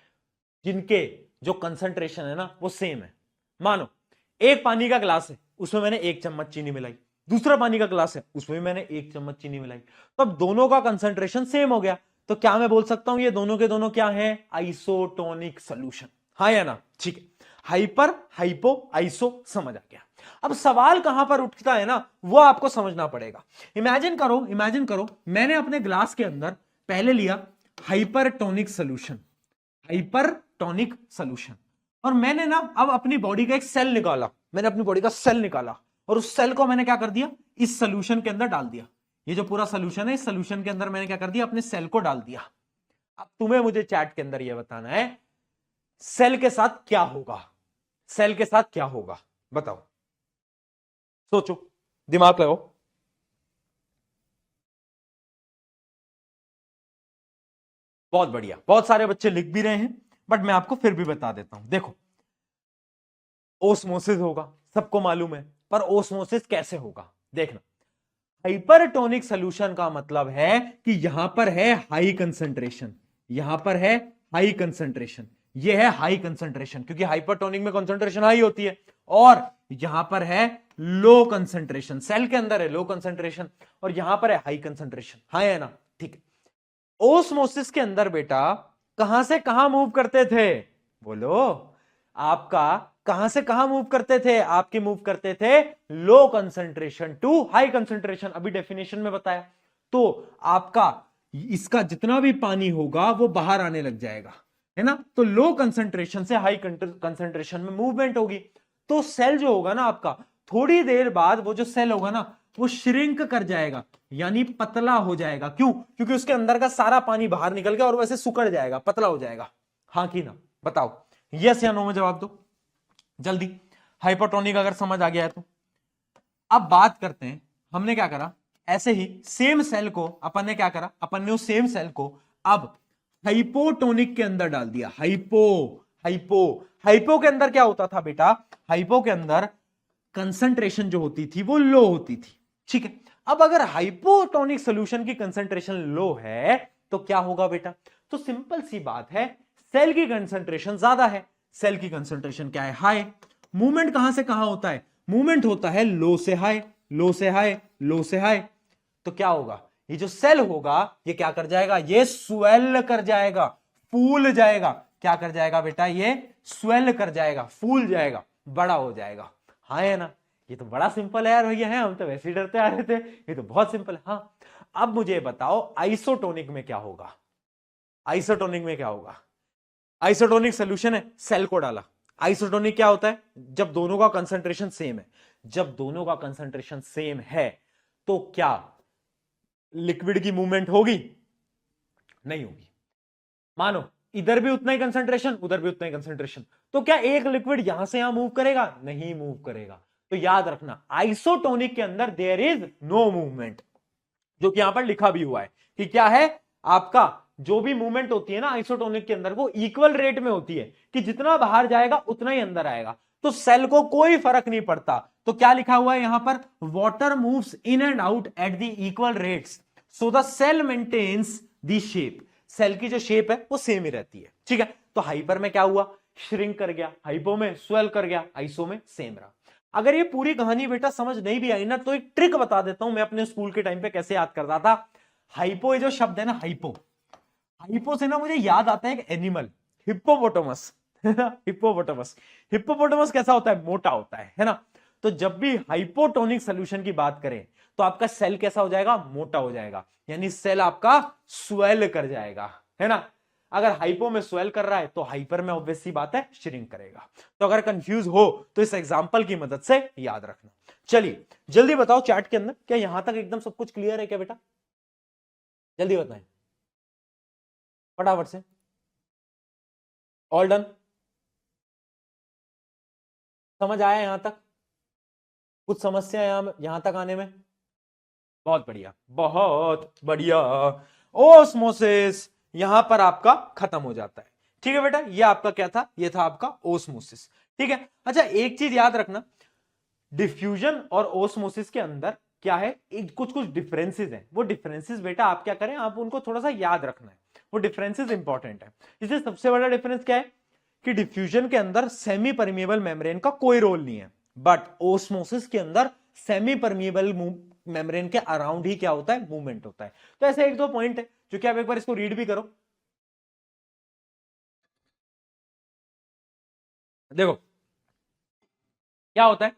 जिनके जो कंसंट्रेशन है ना वो सेम है। मानो एक पानी का ग्लास है, उसमें मैंने 1 चम्मच चीनी मिलाई, दूसरा पानी का ग्लास है, उसमें भी मैंने 1 चम्मच चीनी मिलाई, तो अब दोनों का कंसंट्रेशन सेम हो गया। तो क्या मैं बोल सकता हूं ये दोनों के दोनों क्या है? Isotonic solution. हाँ या ना? ठीक है। हाइपर, हाइपो, आइसो समझ आ गया। अब सवाल कहां पर उठता है ना वो आपको समझना पड़ेगा। इमेजिन करो मैंने अपने ग्लास के अंदर पहले लिया हाइपरटोनिक सोल्यूशन, हाइपरटोनिक सोल्यूशन, और मैंने ना अब अपनी बॉडी का एक सेल निकाला, मैंने अपनी बॉडी का सेल निकाला और उस सेल को मैंने क्या कर दिया? इस सोल्यूशन के अंदर डाल दिया। ये जो पूरा सोल्यूशन है, इस सोल्यूशन के अंदर मैंने क्या कर दिया? अपने सेल को डाल दिया। अब तुम्हें मुझे चैट के अंदर यह बताना है सेल के साथ क्या होगा? सेल के साथ क्या होगा बताओ, सोचो, दिमाग लगाओ। बहुत बढ़िया, बहुत सारे बच्चे लिख भी रहे हैं, बट मैं आपको फिर भी बता देता हूं। देखो, ओस्मोसिस होगा, सबको मालूम है, पर ओस्मोसिस कैसे होगा देखना। हाइपरटोनिक सोल्यूशन का मतलब है कि यहां पर है हाई कंसंट्रेशन, यहां पर है हाई कंसंट्रेशन, ये है हाई कंसंट्रेशन, क्योंकि हाइपरटोनिक में कंसंट्रेशन हाई होती है, और यहां पर है लो कंसंट्रेशन, सेल के अंदर है लो कंसंट्रेशन, और यहां पर है हाई कंसंट्रेशन। हाँ है ना? ठीक है। ओस्मोसिस के अंदर बेटा कहां से कहां मूव करते थे? बोलो, आपका कहां से कहां मूव करते थे? आपके मूव करते थे low concentration to high concentration, अभी डेफिनेशन में बताया। तो आपका इसका जितना भी पानी होगा वो बाहर आने लग जाएगा, है ना? तो लो कंसंट्रेशन से हाई कंसंट्रेशन में मूवमेंट होगी। तो सेल जो होगा ना आपका, थोड़ी देर बाद वो जो सेल होगा ना वो श्रिंक कर जाएगा, यानी पतला हो जाएगा। क्यों? क्योंकि उसके अंदर का सारा पानी बाहर निकल गया और वैसे सुकड़ जाएगा, पतला हो जाएगा। हाँ कि ना? बताओ, यस या नो में जवाब दो जल्दी। हाइपरटोनिक अगर समझ आ गया है तो अब बात करते हैं, हमने क्या करा, ऐसे ही सेम सेल को अपन ने क्या करा, अपन ने उस सेम सेल को अब हाइपोटोनिक के अंदर डाल दिया। हाइपो हाइपो हाइपो के अंदर क्या होता था बेटा? हाइपो के अंदर कंसंट्रेशन जो होती थी वो लो होती थी। ठीक है। अब अगर हाइपोटोनिक सोल्यूशन की कंसंट्रेशन लो है तो क्या होगा बेटा? तो सिंपल सी बात है, सेल की कंसंट्रेशन ज्यादा है, सेल की कंसंट्रेशन क्या है? हाई। मूवमेंट कहां से कहां होता है? मूवमेंट होता है लो से हाई, लो से हाई, लो से हाई। तो क्या होगा? ये जो सेल होगा ये क्या कर जाएगा? ये स्वेल कर जाएगा, फूल जाएगा। क्या कर जाएगा बेटा? ये स्वेल कर जाएगा, फूल जाएगा, बड़ा हो जाएगा। हाँ है ना? ये तो बड़ा सिंपल है यार भैया, है हम तो वैसे ही डरते आ रहे थे, ये तो बहुत सिंपल है। हाँ, अब मुझे बताओ आइसोटोनिक में क्या होगा? आइसोटोनिक में क्या होगा? आइसोटोनिक सोल्यूशन है, सेल को डाला। आइसोटोनिक क्या होता है? जब दोनों का कंसंट्रेशन सेम है। जब दोनों का कंसंट्रेशन सेम है तो क्या लिक्विड की मूवमेंट होगी? नहीं होगी। मानो इधर भी उतना ही कंसंट्रेशन, उधर भी उतना ही कंसंट्रेशन, तो क्या एक लिक्विड यहां से यहां मूव करेगा? नहीं मूव करेगा। तो याद रखना, आइसोटोनिक के अंदर देयर इज नो मूवमेंट, जो कि यहां पर लिखा भी हुआ है कि क्या है आपका, जो भी मूवमेंट होती है ना आइसोटोनिक के अंदर वो इक्वल रेट में होती है, कि जितना बाहर जाएगा उतना ही अंदर आएगा। तो सेल को कोई फर्क नहीं पड़ता। तो क्या लिखा हुआ है यहां पर? Water moves in and out at the equal rates, so the cell maintains the shape. Cell की जो शेप है वो सेम ही रहती है। ठीक है। तो हाइपर में क्या हुआ? श्रिंक कर गया, हाइपो में स्वेल कर गया, आइसो में सेम रहा। अगर ये पूरी कहानी बेटा समझ नहीं भी आई ना तो एक ट्रिक बता देता हूं मैं अपने स्कूल के टाइम पे कैसे याद करता था। हाइपो, ये जो शब्द है ना हाइपो, हाइपो से ना मुझे याद आता है एक एनिमल, हिप्पोपोटामस। हिप्पोपोटामस, हिप्पोपोटामस कैसा होता है? मोटा होता है ना। तो जब भी हाइपोटोनिक सोल्यूशन की बात करें तो आपका सेल कैसा हो जाएगा? मोटा हो जाएगा, यानी सेल आपका स्वेल कर जाएगा, है ना। अगर हाइपो में स्वेल कर रहा है तो हाइपर में ऑब्वियस सी बात है श्रिंक करेगा। तो अगर कंफ्यूज हो तो इस एग्जांपल की मदद से याद रखना। चलिए जल्दी बताओ चैट के अंदर, क्या यहां तक एकदम सब कुछ क्लियर है क्या बेटा? जल्दी बताएं फटाफट से। All done? समझ आया यहां तक? कुछ समस्या यहां तक आने में? बहुत बढ़िया, बहुत बढ़िया। ओस्मोसिस यहां पर आपका खत्म हो जाता है। ठीक है बेटा, ये आपका क्या था? ये था आपका ओस्मोसिस। ठीक है। अच्छा एक चीज याद रखना, डिफ्यूजन और ओस्मोसिस के अंदर क्या है, कुछ कुछ डिफरेंसेस हैं। वो डिफरेंसेस बेटा आप क्या करें, आप उनको थोड़ा सा याद रखना है, वो डिफरेंसेस इंपॉर्टेंट है। इसलिए सबसे बड़ा डिफरेंस क्या है कि डिफ्यूजन के अंदर सेमी परमिएबल मेम्ब्रेन का कोई रोल नहीं है, बट ओस्मोसिस के अंदर सेमी परमिएबल मेम्ब्रेन के अराउंड ही क्या होता है? मूवमेंट होता है। तो ऐसे एक दो पॉइंट है जो कि आप एक बार इसको रीड भी करो। देखो क्या होता है,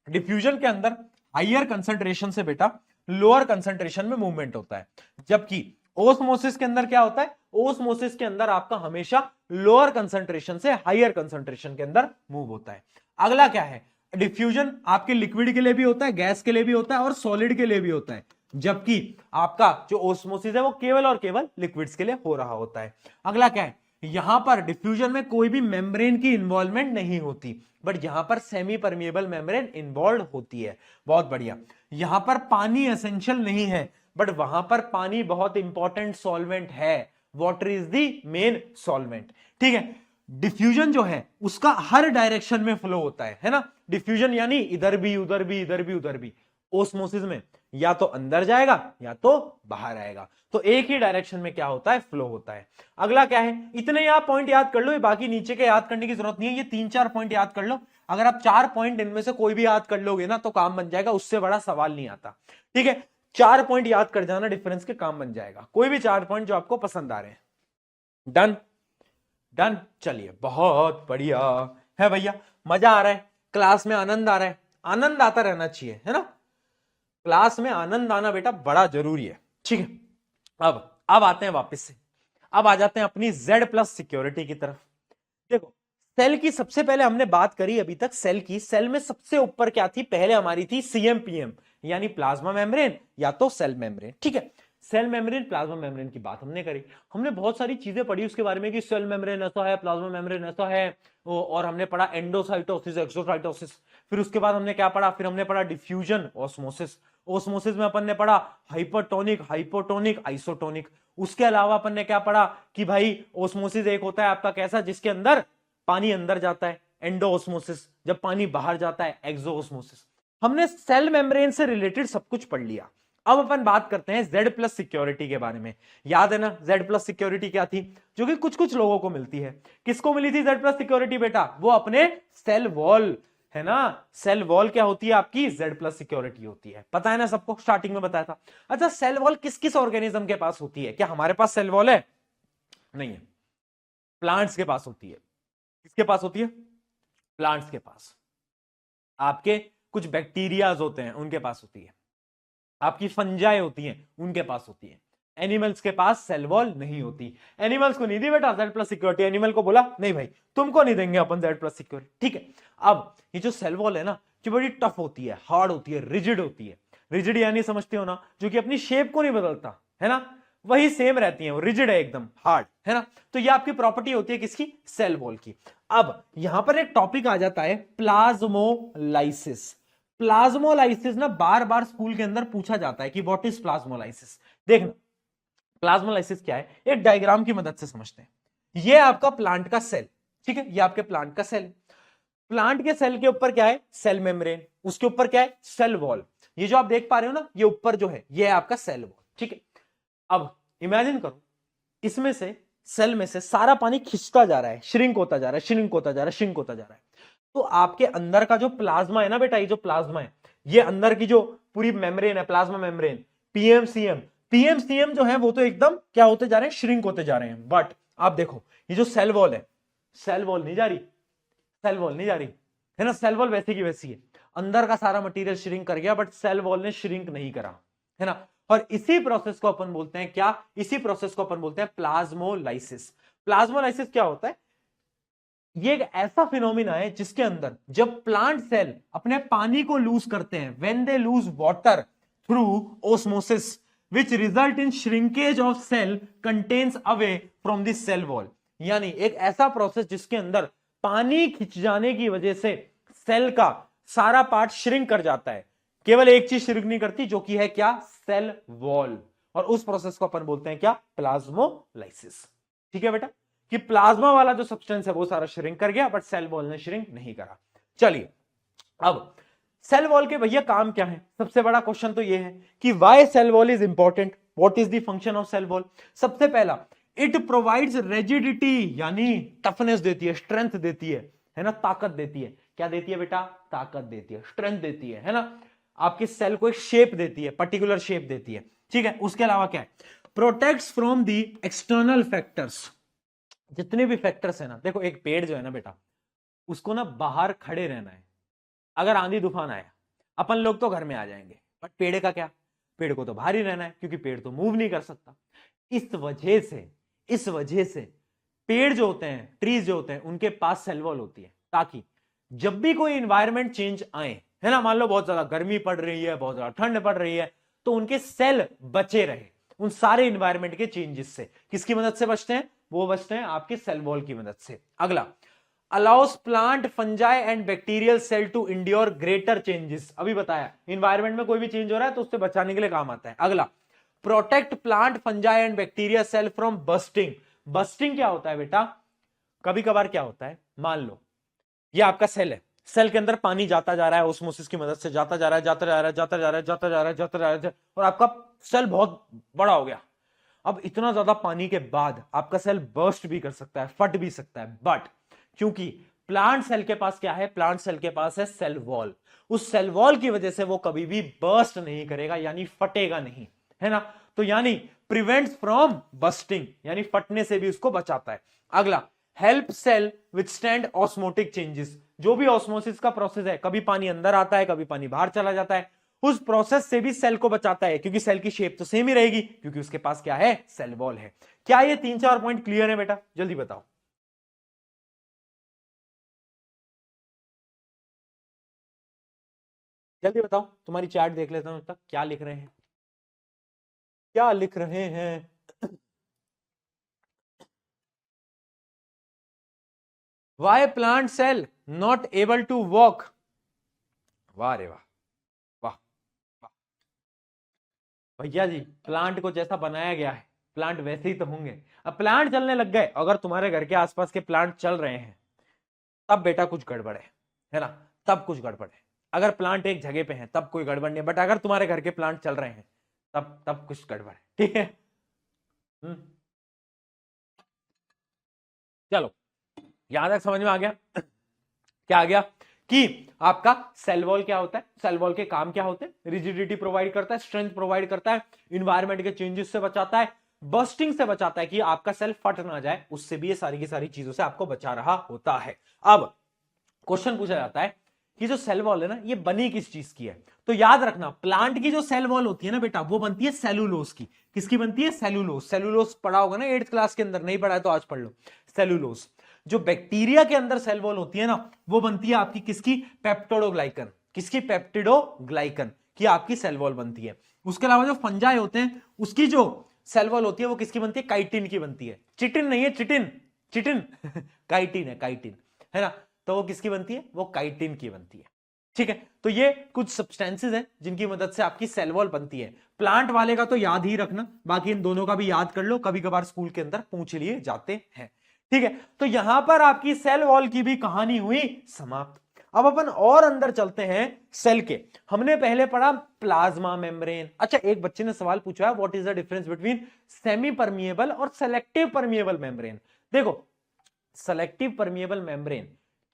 डिफ्यूजन के अंदर हायर कंसंट्रेशन से बेटा लोअर कंसंट्रेशन में मूवमेंट होता है, जबकि ओस्मोसिस के अंदर क्या होता है? ओस्मोसिस के अंदर आपका हमेशा लोअर कंसंट्रेशन से हायर कंसंट्रेशन के अंदर मूव होता है। अगला क्या है, डिफ्यूजन आपके लिक्विड के लिए भी होता है, गैस के लिए भी होता है और सॉलिड के लिए भी होता है, जबकि आपका जो ओस्मोसिस है वो केवल और केवल लिक्विड्स के लिए हो रहा होता है। अगला क्या है, यहां पर डिफ्यूजन में कोई भी मेम्ब्रेन की इन्वॉल्वमेंट नहीं होती, बट यहां पर सेमी परमिएबल मेम्ब्रेन इन्वॉल्व होती है। बहुत बढ़िया। यहां पर पानी एसेंशियल नहीं है, बट वहां पर पानी बहुत इंपॉर्टेंट सॉल्वेंट है। Water is the main solvent. ठीक है। डिफ्यूजन जो है उसका हर डायरेक्शन में फ्लो होता है ना। डिफ्यूजन यानी इधर भी उधर भी इधर भी उधर भी। ओस्मोसिस में या तो अंदर जाएगा या तो बाहर आएगा, तो एक ही डायरेक्शन में क्या होता है? फ्लो होता है। अगला क्या है, इतने आप पॉइंट याद कर लो, ये बाकी नीचे के याद करने की जरूरत नहीं है, ये 3-4 पॉइंट याद कर लो। अगर आप 4 पॉइंट इनमें से कोई भी याद कर लोगे ना तो काम बन जाएगा, उससे बड़ा सवाल नहीं आता। ठीक है, 4 पॉइंट याद कर जाना, डिफरेंस के काम बन जाएगा। कोई भी 4 पॉइंट जो आपको पसंद आ रहे हैं। डन? डन। चलिए बहुत बढ़िया है भैया, मजा आ रहा है, क्लास में आनंद आ रहा है। आनंद आता रहना चाहिए, है ना। क्लास में आनंद आना बेटा बड़ा जरूरी है। ठीक है। अब आते हैं वापस से, अब आ जाते हैं अपनी Z+ सिक्योरिटी की तरफ। देखो सेल की सबसे पहले हमने बात करी अभी तक सेल की, सेल में सबसे ऊपर क्या थी? पहले हमारी थी CMPM यानी प्लाज्मा मेम्ब्रेन या तो सेल मेम्ब्रेन। ठीक है, सेल मेम्ब्रेन प्लाज्मा मेम्ब्रेन की बात हमने करी, हमने बहुत सारी चीजें पढ़ी उसके बारे में कि सेल मेम्ब्रेन ऐसा है, प्लाज्मा मेम्ब्रेन ऐसा है, और हमने पढ़ा एंडोसाइटोसिस, एक्सोसाइटोसिस। फिर उसके बाद हमने क्या पढ़ा? फिर हमने पढ़ा डिफ्यूजन, ऑस्मोसिस। ऑस्मोसिस में अपन ने पढ़ा हाइपरटोनिक, हाइपोटोनिक, आइसोटोनिक। उसके अलावा अपन ने क्या पढ़ा कि भाई ऑस्मोसिस एक होता है आपका कैसा, जिसके अंदर पानी अंदर जाता है, एंडोऑस्मोसिस, जब पानी बाहर जाता है एक्सोऑस्मोसिस। हमने सेल मेम्ब्रेन से रिलेटेड सब कुछ पढ़ लिया। अब अपन बात करते हैं Z+ सिक्योरिटी के बारे में। याद है ना Z+ सिक्योरिटी क्या थी, जो कि कुछ कुछ लोगों को मिलती है। किसको मिली थी Z+ सिक्योरिटी बेटा? वो अपने सेल वॉल, है ना। सेल वॉल क्या होती है आपकी? Z+ सिक्योरिटी होती है, पता है ना सबको, स्टार्टिंग में बताया था। अच्छा सेल वॉल किस किस ऑर्गेनिज्म के पास होती है? क्या हमारे पास सेल वॉल है? नहीं है, प्लांट्स के पास होती है। किसके पास होती है? प्लांट्स के पास। आपके कुछ बैक्टीरियाज होते हैं उनके पास होती है, आपकी फंजाई होती हैं उनके पास होती है। एनिमल्स के पास सेल वॉल नहीं होती। एनिमल्स को नहीं दी बेटा Z+ सिक्योरिटी, एनिमल को बोला नहीं भाई तुमको नहीं देंगे अपन Z+ सिक्योरिटी। ठीक है, अब ये जो सेल वॉल है ना, जो बड़ी टफ होती है, हार्ड होती है, रिजिड होती है। रिजिड यानी समझते हो ना, जो कि अपनी शेप को नहीं बदलता, है ना, वही सेम रहती है, वो रिजिड है एकदम, हार्ड, है ना। तो ये आपकी प्रॉपर्टी होती है किसकी? सेल वॉल की। अब यहां पर एक टॉपिक आ जाता है प्लाज्मोलाइसिस। प्लाज्मोलाइसिस ना बार बार स्कूल के अंदर पूछा जाता है कि व्हाट इज प्लाज्मोलाइसिस। देखना प्लाज्मोलाइसिस क्या है, एक डायग्राम की मदद से समझते हैं। ये आपका प्लांट का सेल, ठीक है, ये आपके प्लांट का सेल। प्लांट के सेल के ऊपर क्या है? Cell membrane. उसके ऊपर क्या है? Cell wall. ये जो आप देख पा रहे हो ना, ये ऊपर जो है ये है आपका सेल वॉल। ठीक है, अब इमेजिन करो इसमें से सेल में से सारा पानी खिंचता जा रहा है, श्रिंक होता जा रहा है, श्रिंक होता जा रहा है, श्रिंक होता जा रहा है। तो आपके अंदर का जो प्लाज्मा है ना बेटा, ये जो प्लाज्मा है, ये अंदर की जो पूरी मेम्ब्रेन है, प्लाज्मा मेम्ब्रेन, पीएमसीएम, पीएमसीएम जो है वो तो एकदम क्या होते जा रहे हैं, श्रिंक होते जा रहे हैं। बट आप देखो ये जो सेल वॉल है, सेल वॉल नहीं जा रही, सेल वॉल नहीं जा रही है ना, सेल वॉल वैसी की वैसी है, अंदर का सारा मटेरियल श्रिंक कर गया, बट सेल वॉल ने श्रिंक नहीं करा, है ना। और इसी प्रोसेस को अपन बोलते हैं क्या, इसी प्रोसेस को अपन बोलते हैं प्लाज्मोलाइसिस। प्लाज्मोलाइसिस क्या होता है, ये एक ऐसा फिनोमिना है जिसके अंदर जब प्लांट सेल अपने पानी को लूज करते हैं, when they lose water through osmosis which result in shrinkage of cell contains away from the cell wall। यानी एक ऐसा प्रोसेस जिसके अंदर पानी खिंच जाने की वजह से सेल का सारा पार्ट श्रिंक कर जाता है, केवल एक चीज श्रिंक नहीं करती जो कि है क्या, सेल वॉल। और उस प्रोसेस को अपन बोलते हैं क्या, प्लाज्मोलाइसिस। ठीक है बेटा, कि प्लाज्मा वाला जो सब्सटेंस है वो सारा श्रिंक कर गया, बट सेल वॉल ने श्रिंक नहीं करा। चलिए अब सेल वॉल के भैया काम क्या है, सबसे बड़ा क्वेश्चन तो ये है कि why cell wall is important, what is the function of cell wall. सबसे पहला, इट प्रोवाइड्स रिजिडिटी, यानी टफनेस देती है, स्ट्रेंथ देती है ना, ताकत देती है। क्या देती है बेटा, ताकत देती है, स्ट्रेंथ देती है ना, आपके सेल को एक शेप देती है, पर्टिकुलर शेप देती है। ठीक है, उसके अलावा क्या है, protects from the external factors, जितने भी फैक्टर्स है ना, देखो एक पेड़ जो है ना बेटा, उसको ना बाहर खड़े रहना है, अगर आंधी तूफान आया अपन लोग तो घर में आ जाएंगे, बट पेड़ का क्या, पेड़ को तो बाहर ही रहना है, क्योंकि पेड़ तो मूव नहीं कर सकता। इस वजह से पेड़ जो होते हैं, ट्रीज जो होते हैं, उनके पास सेल वॉल होती है, ताकि जब भी कोई इन्वायरमेंट चेंज आए, है ना, मान लो बहुत ज्यादा गर्मी पड़ रही है, बहुत ज्यादा ठंड पड़ रही है, तो उनके सेल बचे रहे उन सारे इन्वायरमेंट के चेंजेस से। किसकी मदद से बचते हैं, वो बचते हैं आपके सेल वॉल की मदद से। अगला, allows plant fungi and bacterial cell to endure greater changes, अभी बताया इन्वायरमेंट में कोई भी चेंज हो रहा है तो उससे बचाने के लिए काम आता है। अगला, protect plant fungi and bacteria cell from bursting. Bursting क्या होता है बेटा, कभी कभार क्या होता है, मान लो ये आपका सेल है, सेल के अंदर पानी जाता जा रहा है, ओस्मोसिस की मदद से जाता जा रहा है, जाता जा रहा है, जाता जा रहा है, जाता जा रहा है, जाता जा रहा है, और आपका सेल बहुत बड़ा हो गया। अब इतना ज्यादा पानी के बाद आपका सेल बर्स्ट भी कर सकता है, फट भी सकता है, बट क्योंकि प्लांट सेल के पास क्या है, प्लांट सेल के पास है सेल वॉल, उस सेल वॉल की वजह से वो कभी भी बर्स्ट नहीं करेगा, यानी फटेगा नहीं, है ना। तो यानी प्रिवेंट्स फ्रॉम बस्टिंग, यानी फटने से भी उसको बचाता है। अगला, help cell withstand osmotic changes, जो भी ऑस्मोसिस का प्रोसेस है, कभी पानी अंदर आता है, कभी पानी बाहर चला जाता है, उस प्रोसेस से भी सेल को बचाता है, क्योंकि सेल की शेप तो सेम ही रहेगी, क्योंकि उसके पास क्या है, सेल वॉल है। क्या ये 3-4 पॉइंट क्लियर है बेटा, जल्दी बताओ। जल्दी बताओ, तुम्हारी चैट देख लेता हूं तक, क्या लिख रहे हैं, क्या लिख रहे हैं। Why plant cell not able to walk? वाह रे वाह, वाह वाह भैया जी, प्लांट को जैसा बनाया गया है प्लांट वैसे ही तो होंगे। अब प्लांट चलने लग गए, अगर तुम्हारे घर के आसपास के प्लांट चल रहे हैं तब बेटा कुछ गड़बड़ है ना, तब कुछ गड़बड़ है। अगर प्लांट एक जगह पे है तब कोई गड़बड़ नहीं है, बट अगर तुम्हारे घर के प्लांट चल रहे हैं तब कुछ गड़बड़ है। ठीक है, चलो यहां तक समझ में आ गया। क्या आ गया कि आपका सेल वॉल क्या होता है, सेल वॉल के काम क्या होते हैं, रिजिडिटी प्रोवाइड करता है, स्ट्रेंथ प्रोवाइड करता है, इन्वायरमेंट के चेंजेस से बचाता है, बर्स्टिंग से बचाता है कि आपका सेल फट ना जाए, उससे भी ये सारी की सारी चीजों से आपको बचा रहा होता है। अब क्वेश्चन पूछा जाता है कि जो सेल वॉल है ना, ये बनी किस चीज की है, तो याद रखना प्लांट की जो सेल वॉल होती है ना बेटा, वो बनती है सेलुलोज की। किसकी बनती है, सेलुलोज। सेलुलोज पढ़ा होगा ना 8th क्लास के अंदर, नहीं पढ़ा है तो आज पढ़ लो। सेलुलोज। जो बैक्टीरिया के अंदर सेल वॉल होती है ना, वो बनती है आपकी किसकी, पेप्टिडोग्लाइकन। किसकी, पेप्टिडोग्लाइकन की आपकी सेल वॉल बनती है। उसके अलावा जो फंजाई होते हैं उसकी जो सेल वॉल होती है वो किसकी बनती है, काइटिन की बनती है। चिटिन नहीं है, चिटिन चिटिन काइटिन है, काइटिन है ना, तो वो किसकी बनती है, वो काइटिन की बनती है। ठीक है, तो ये कुछ सब्सटेंसेस हैं जिनकी मदद से आपकी सेल वॉल बनती है। प्लांट वाले का तो याद ही रखना, बाकी इन दोनों का भी याद कर लो, कभी कभार स्कूल के अंदर पूछ लिए जाते हैं। ठीक है, तो यहां पर आपकी सेल वॉल की भी कहानी हुई समाप्त। अब अपन और अंदर चलते हैं सेल के। हमने पहले पढ़ा प्लाज्मा मेम्ब्रेन। अच्छा, एक बच्चे ने सवाल पूछा है what is the difference between semi permeable और सेलेक्टिव परमिएबल मेम्ब्रेन। देखो, सेलेक्टिव परमिएबल मेम्ब्रेन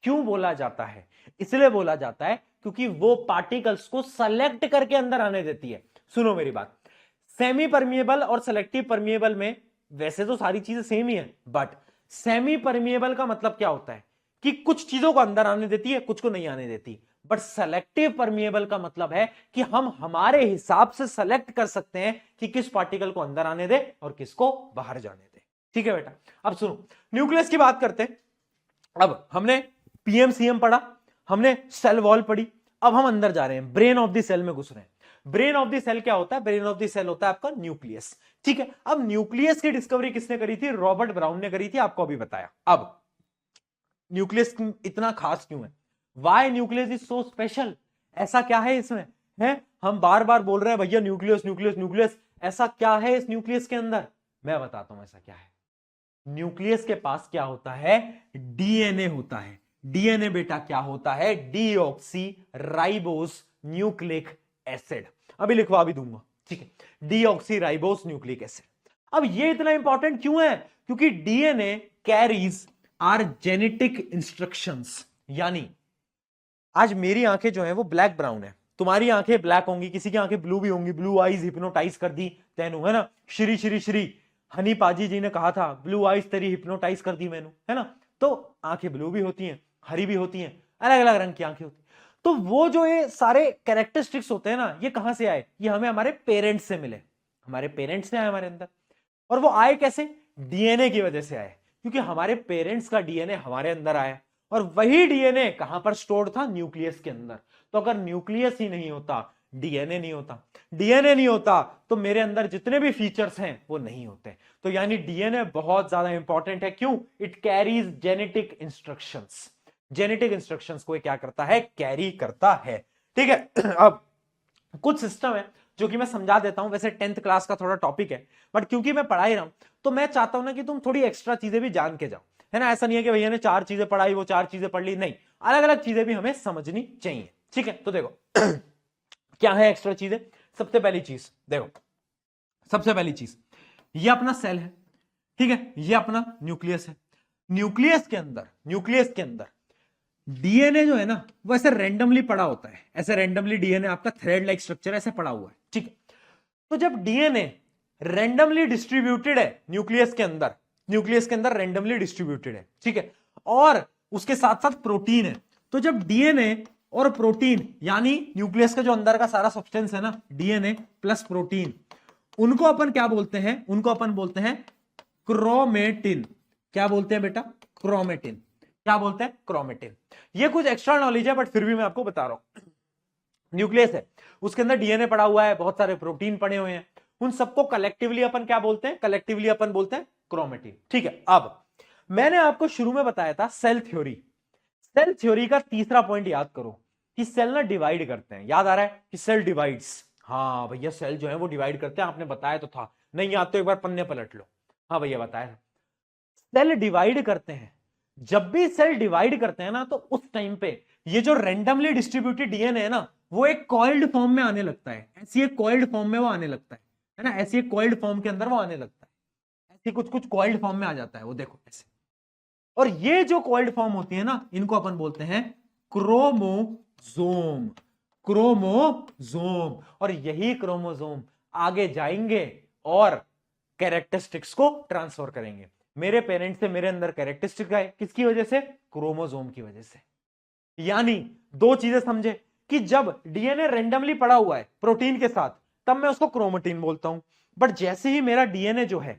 क्यों बोला जाता है? इसलिए बोला जाता है क्योंकि वो पार्टिकल्स को सेलेक्ट करके अंदर आने देती है। सुनो मेरी बात, सेमी परमिएबल और सेलेक्टिव परमिएबल में वैसे तो सारी चीजें सेम ही है, बट सेमी परमिएबल का मतलब क्या होता है कि कुछ चीजों को अंदर आने देती है, कुछ को नहीं आने देती। बट सेलेक्टिव परमिएबल का मतलब है कि हम हमारे हिसाब से सेलेक्ट कर सकते हैं कि किस पार्टिकल को अंदर आने दे और किसको बाहर जाने दे। ठीक है बेटा, अब सुनो, न्यूक्लियस की बात करते हैं। अब हमने पीएमसीएम पढ़ा, हमने सेल वॉल पढ़ी, अब हम अंदर जा रहे हैं, ब्रेन ऑफ द सेल में घुस रहे हैं। ब्रेन ऑफ द सेल क्या होता है? ब्रेन ऑफ द सेल होता है आपका न्यूक्लियस। ठीक है, अब न्यूक्लियस की डिस्कवरी किसने करी थी? रॉबर्ट ब्राउन ने करी थी, आपको अभी बताया। अब न्यूक्लियस इतना खास क्यों है? Why nucleus is so special? ऐसा क्या है इसमें? है हम बार बार बोल रहे हैं भैया न्यूक्लियस न्यूक्लियस न्यूक्लियस, ऐसा क्या है इस न्यूक्लियस के अंदर? मैं बताता हूं ऐसा क्या है। न्यूक्लियस के पास क्या होता है? डीएनए होता है। डीएनए बेटा क्या होता है? Deoxy ribose nucleic acid. अभी लिखवा भी दूंगा, ठीक है, डीऑक्सी राइबोस न्यूक्लिक एसिड। अब ये इतना इंपॉर्टेंट क्यों है? क्योंकि DNA carries our genetic instructions. यानी आज मेरी आंखें जो है वो ब्लैक ब्राउन है, तुम्हारी आंखें ब्लैक होंगी, किसी की आंखें ब्लू भी होंगी, ब्लू आईज हिप्नोटाइज कर दी तेनू, है ना? श्री श्री श्री हनी पाजी जी ने कहा था ब्लू आईज तेरी हिप्नोटाइज कर दी मैनू, है ना? तो आंखें ब्लू भी होती हैं, हरी भी होती हैं, अलग अलग रंग की आंखें होती हैं। तो वो जो ये सारे कैरेक्टरिस्टिक्स होते हैं ना, ये कहां से आए? ये हमें हमारे पेरेंट्स से मिले, हमारे पेरेंट्स से आए हमारे अंदर। और वो आए कैसे? डीएनए की वजह से आए, क्योंकि हमारे पेरेंट्स का डीएनए हमारे अंदर आया और वही डीएनए कहां पर स्टोर्ड था? न्यूक्लियस के अंदर। तो अगर न्यूक्लियस ही नहीं होता, डीएनए नहीं होता, डीएनए नहीं होता तो मेरे अंदर जितने भी फीचर्स हैं वो नहीं होते। तो यानी डीएनए बहुत ज्यादा इंपॉर्टेंट है। क्यों? It carries genetic instructions. Genetic instructions को क्या करता है? कैरी करता है। ठीक है, अब कुछ सिस्टम है जो कि मैं समझा देता हूं। वैसे 10th क्लास का थोड़ा टॉपिक है, बट क्योंकि मैं पढ़ा ही रहा हूं तो मैं चाहता हूं ना कि तुम थोड़ी एक्स्ट्रा चीजें भी जान के जाओ, है ना? ऐसा नहीं है कि भैया ने 4 चीजें पढ़ाई, वो 4 चीजें पढ़ ली, नहीं, अलग अलग चीजें भी हमें समझनी चाहिए। ठीक है, तो देखो क्या है एक्स्ट्रा चीजें। सबसे पहली चीज देखो, सबसे पहली चीज, ये अपना सेल है, ठीक है, ये अपना न्यूक्लियस है। न्यूक्लियस के अंदर डीएनए जो है ना वो ऐसे रैंडमली पड़ा होता है, ऐसे रैंडमली डीएनए आपका थ्रेड लाइक स्ट्रक्चर ऐसे पड़ा हुआ है, ठीक है। तो जब डीएनए रैंडमली डिस्ट्रीब्यूटेड है न्यूक्लियस के अंदर रैंडमली डिस्ट्रीब्यूटेड है, ठीक है, और उसके साथ साथ प्रोटीन है। तो जब डीएनए और प्रोटीन यानी न्यूक्लियस का जो अंदर का सारा सब्सटेंस है ना, डीएनए प्लस प्रोटीन, उनको अपन क्या बोलते हैं? उनको अपन बोलते हैं क्रोमेटिन। क्या बोलते हैं बेटा? क्रोमेटिन। क्या बोलते हैं? क्रोमेटिन। ये कुछ एक्स्ट्रा नॉलेज है बट फिर भी मैं आपको बता रहा हूं। न्यूक्लियस है, उसके अंदर डीएनए पड़ा हुआ है, बहुत सारे प्रोटीन पड़े हुए हैं, उन सबको कलेक्टिवली अपन क्या बोलते हैं? कलेक्टिवली अपन बोलते हैं क्रोमेटिन। ठीक है, अब मैंने आपको शुरू में बताया था सेल थ्योरी। सेल थ्योरी का तीसरा पॉइंट याद करो कि सेल ना डिवाइड करते हैं। याद आ रहा है कि सेल डिवाइड्स? हाँ भैया, सेल जो है वो डिवाइड करते हैं, आपने बताया तो था, नहीं याद तो एक बार पन्ने पलट लो। हाँ भैया बताया था, सेल डिवाइड करते हैं। जब भी सेल डिवाइड करते हैं ना तो उस टाइम पे ये जो रैंडमली डिस्ट्रीब्यूटेड डीएनए है ना वो एक कॉइल्ड फॉर्म में आने लगता है, ऐसी एक कॉइल्ड फॉर्म में वो आने लगता है ना, ऐसी एक कॉइल्ड फॉर्म के अंदर वो आने लगता है, ऐसी कुछ कुछ कॉइल्ड फॉर्म में आ जाता है वो, देखो ऐसे। और ये जो कॉइल्ड फॉर्म होती है ना, इनको अपन बोलते हैं क्रोमोसोम। क्रोमोसोम। और यही क्रोमोसोम आगे जाएंगे और कैरेक्टरिस्टिक्स को ट्रांसफर करेंगे। मेरे पेरेंट्स से मेरे अंदर कैरेक्टरिस्टिक आए, किसकी वजह से? क्रोमोसोम की वजह से। यानी दो चीजें समझे कि जब डीएनए रैंडमली पड़ा हुआ है प्रोटीन के साथ तब मैं उसको क्रोमेटिन बोलता हूं, बट जैसे ही मेरा डीएनए जो है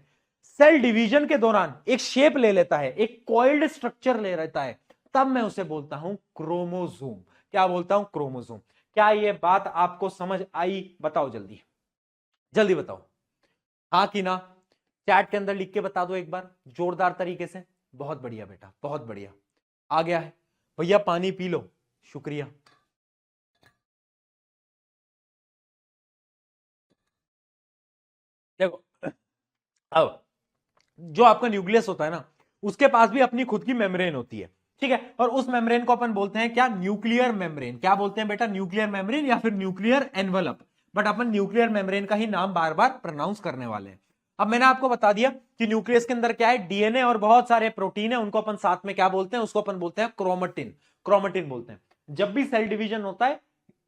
सेल डिवीजन के दौरान एक शेप ले लेता है, एक कॉइल्ड स्ट्रक्चर ले लेता है, तब मैं उसे बोलता हूं क्रोमोसोम। क्या बोलता हूं? क्रोमोसोम। क्या ये बात आपको समझ आई? बताओ जल्दी, जल्दी बताओ, हाँ कि ना? चैट के अंदर लिख के बता दो एक बार जोरदार तरीके से। बहुत बढ़िया बेटा, बहुत बढ़िया, आ गया है। भैया पानी पी लो, शुक्रिया। देखो, अब जो आपका न्यूक्लियस होता है ना उसके पास भी अपनी खुद की मेम्ब्रेन होती है। ठीक है, और उस मेम्ब्रेन को अपन बोलते हैं क्या, न्यूक्लियर मेम्ब्रेन। क्या बोलते हैं बेटा, न्यूक्लियर मेम्ब्रेन या फिर nuclear envelope, but upon nuclear membrane का ही नाम बार बार प्रोनाउंस करने वाले हैं। अब मैंने आपको बता दिया कि न्यूक्लियस के अंदर क्या है, डीएनए और बहुत सारे प्रोटीन है, उनको अपन साथ में क्या बोलते हैं, उसको अपन बोलते हैं क्रोमेटिन, क्रोमेटिन बोलते हैं। जब भी सेल डिवीजन होता है,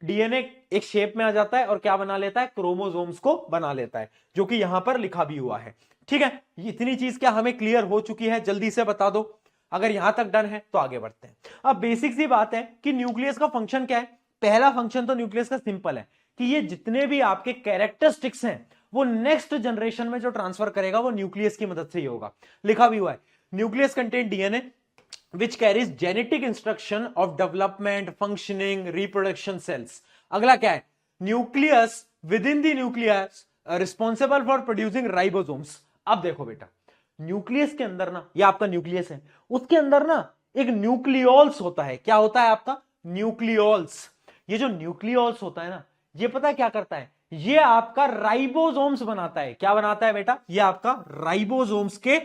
डीएनए एक शेप में आ जाता है और क्या बना लेता है, क्रोमोसोम्स को बना लेता है, जो कि यहां पर लिखा भी हुआ है। ठीक है, इतनी चीज क्या हमें क्लियर हो चुकी है, जल्दी से बता दो। अगर यहां तक डन है तो आगे बढ़ते हैं। अब बेसिक सी बात है कि न्यूक्लियस का फंक्शन क्या है। पहला फंक्शन तो न्यूक्लियस का सिंपल है कि ये जितने भी आपके कैरेक्टरिस्टिक्स हैं वो नेक्स्ट जनरेशन में जो ट्रांसफर करेगा वो न्यूक्लियस की मदद से ही होगा। लिखा भी हुआ है, nucleus contain DNA which carries genetic instruction of development, functioning, reproduction cells. अगला क्या है, nucleus within the nucleus responsible for producing ribosomes. अब देखो बेटा, न्यूक्लियस के अंदर ना, ये आपका न्यूक्लियस है, उसके अंदर ना एक न्यूक्लियोल्स होता है। क्या होता है आपका, न्यूक्लियोल्स। ये जो न्यूक्लियोल्स होता है ना, ये पता है क्या करता है, ये आपका राइबोसोम्स बनाता है। क्या बनाता है बेटा, ये आपका राइबोसोम्स के